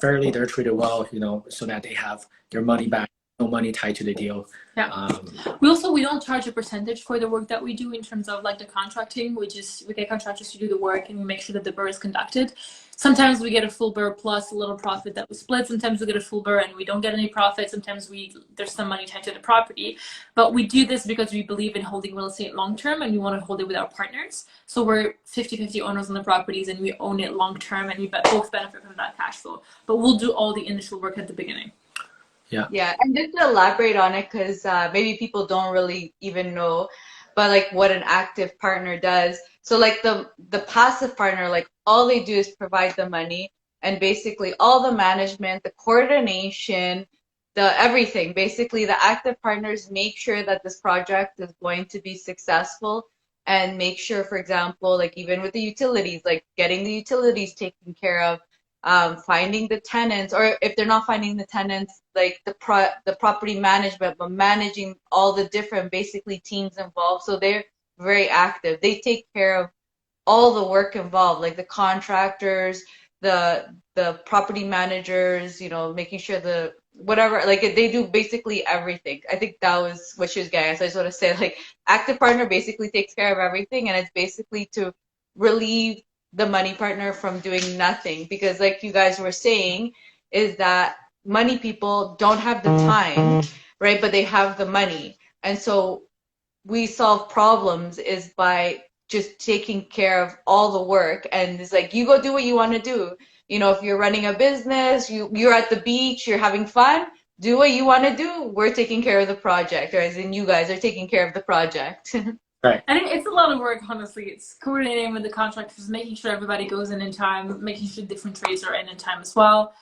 fairly, they're treated well, so that they have their money back. No money tied to the deal. Yeah. We don't charge a percentage for the work that we do in terms of like the contracting. We get contractors to do the work and we make sure that the BRRRR is conducted. Sometimes we get a full BRRRR plus a little profit that we split. Sometimes we get a full BRRRR and we don't get any profit. Sometimes there's some money tied to the property. But we do this because we believe in holding real estate long term and we want to hold it with our partners. So we're 50-50 owners on the properties and we own it long term and we both benefit from that cash flow. But we'll do all the initial work at the beginning. Yeah, and just to elaborate on it, because maybe people don't really even know, but like what an active partner does. So like the passive partner, like all they do is provide the money and basically all the management, the coordination, the everything. Basically, the active partners make sure that this project is going to be successful and make sure, for example, like even with the utilities, like getting the utilities taken care of, finding the tenants, or if they're not finding the tenants, like the property management, but managing all the different basically teams involved. So they're very active. They take care of all the work involved, like the contractors, the property managers, making sure the whatever, like they do basically everything. I think that was what she was getting at. So I just want to say, like, active partner basically takes care of everything, and it's basically to relieve the money partner from doing nothing, because like you guys were saying, is that money people don't have the time, right? But they have the money. And so we solve problems is by just taking care of all the work. And it's like, you go do what you want to do. If you're running a business, you're at the beach, you're having fun, do what you want to do. We're taking care of the project, or as in you guys are taking care of the project. Right. I think it's a lot of work, honestly. It's coordinating with the contractors, making sure everybody goes in time, making sure different trades are in time as well,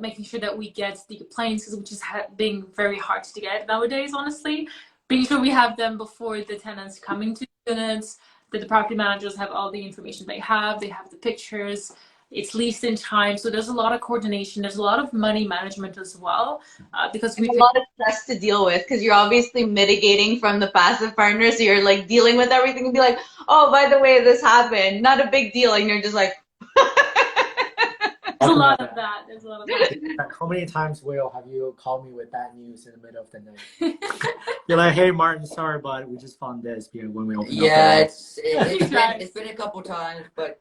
making sure that we get the appliances, which is being very hard to get nowadays, honestly. Making sure we have them before the tenants coming to the units, that the property managers have all the information they have the pictures, it's leased in time. So there's a lot of coordination. There's a lot of money management as well, because we have a lot of stress to deal with, because you're obviously mitigating from the passive partner. So you're like dealing with everything and be like, oh, by the way, this happened. Not a big deal. And you're just like, there's a lot of that. There's a lot of that. How many times, Will, have you called me with bad news in the middle of the night? You're like, hey, Martin, sorry, but we just found this here when we opened up. Yeah, it's been a couple times, but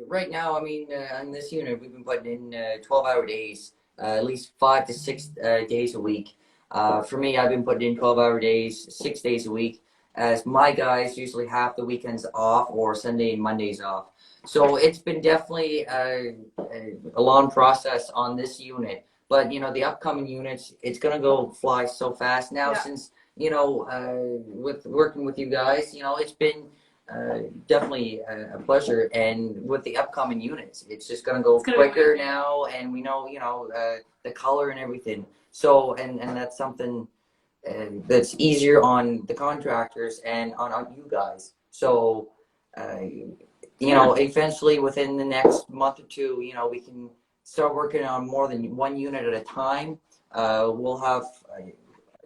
right now, I mean, on this unit, we've been putting in 12-hour days, at least 5 to 6 days a week. For me, I've been putting in 12-hour days, 6 days a week. as my guys usually have the weekends off or Sunday and Mondays off. So it's been definitely a long process on this unit. But you know, the upcoming units, it's gonna go fly so fast now. Yeah. Since you know, with working with you guys, you know, it's been definitely a pleasure. And with the upcoming units, it's just gonna go quicker now, and we know, you know, the color and everything. So, and that's something that's easier on the contractors and on you guys. So, you know, eventually within the next month or two, you know, we can start working on more than one unit at a time. We'll have,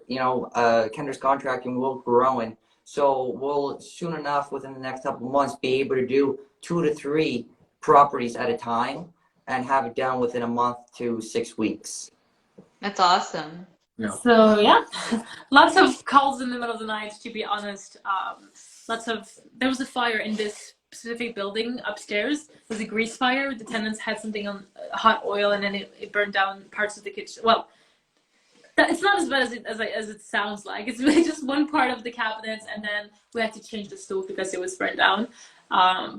you know, Kendra's contracting will growing. So we'll soon enough within the next couple of months be able to do 2 to 3 properties at a time and have it done within a month to 6 weeks. That's awesome. Yeah. So yeah, lots of calls in the middle of the night, to be honest. There was a fire in this specific building upstairs. It was a grease fire. The tenants had something on hot oil, and then it burned down parts of the kitchen. Well, it's not as bad as it sounds like. It's really just one part of the cabinets, and then we had to change the stove because it was burned down.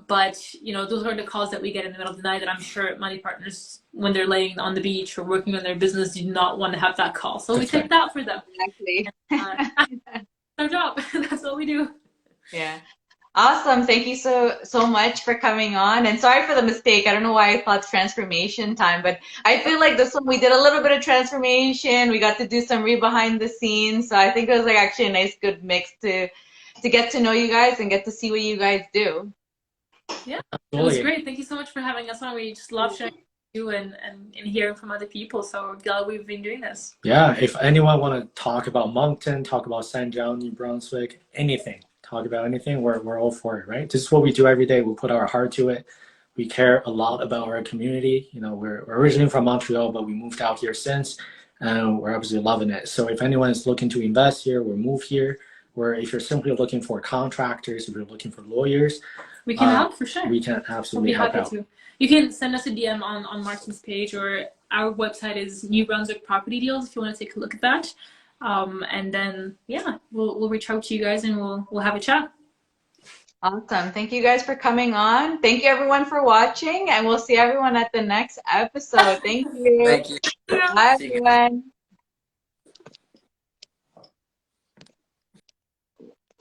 But you know, those are the calls that we get in the middle of the night that I'm sure money partners, when they're laying on the beach or working on their business, do not want to have that call. So we take that for them. Exactly. And, our job. That's what we do. Yeah. Awesome. Thank you so much for coming on. And sorry for the mistake. I don't know why I thought transformation time, but I feel like this one we did a little bit of transformation. We got to do some behind the scenes. So I think it was like actually a nice good mix to get to know you guys and get to see what you guys do. Yeah, it was great. Thank you so much for having us on. We just love sharing with you and hearing from other people. So we're glad we've been doing this. Yeah, if anyone want to talk about Moncton, talk about St. John, New Brunswick, anything, talk about anything, we're all for it, right? This is what we do every day. We put our heart to it. We care a lot about our community. You know, we're originally from Montreal, but we moved out here since, and we're absolutely loving it. So if anyone is looking to invest here or move here, or if you're simply looking for contractors, if you're looking for lawyers, we can help for sure. We can absolutely help out. To. You can send us a DM on Martin's page, or our website is New Brunswick Property Deals if you want to take a look at that. And then yeah, we'll reach out to you guys and we'll have a chat. Awesome. Thank you guys for coming on. Thank you everyone for watching, and we'll see everyone at the next episode. Thank you. Thank you. Bye everyone.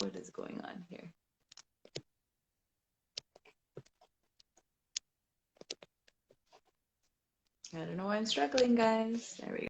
What is going on here? I don't know why I'm struggling, guys. There we go.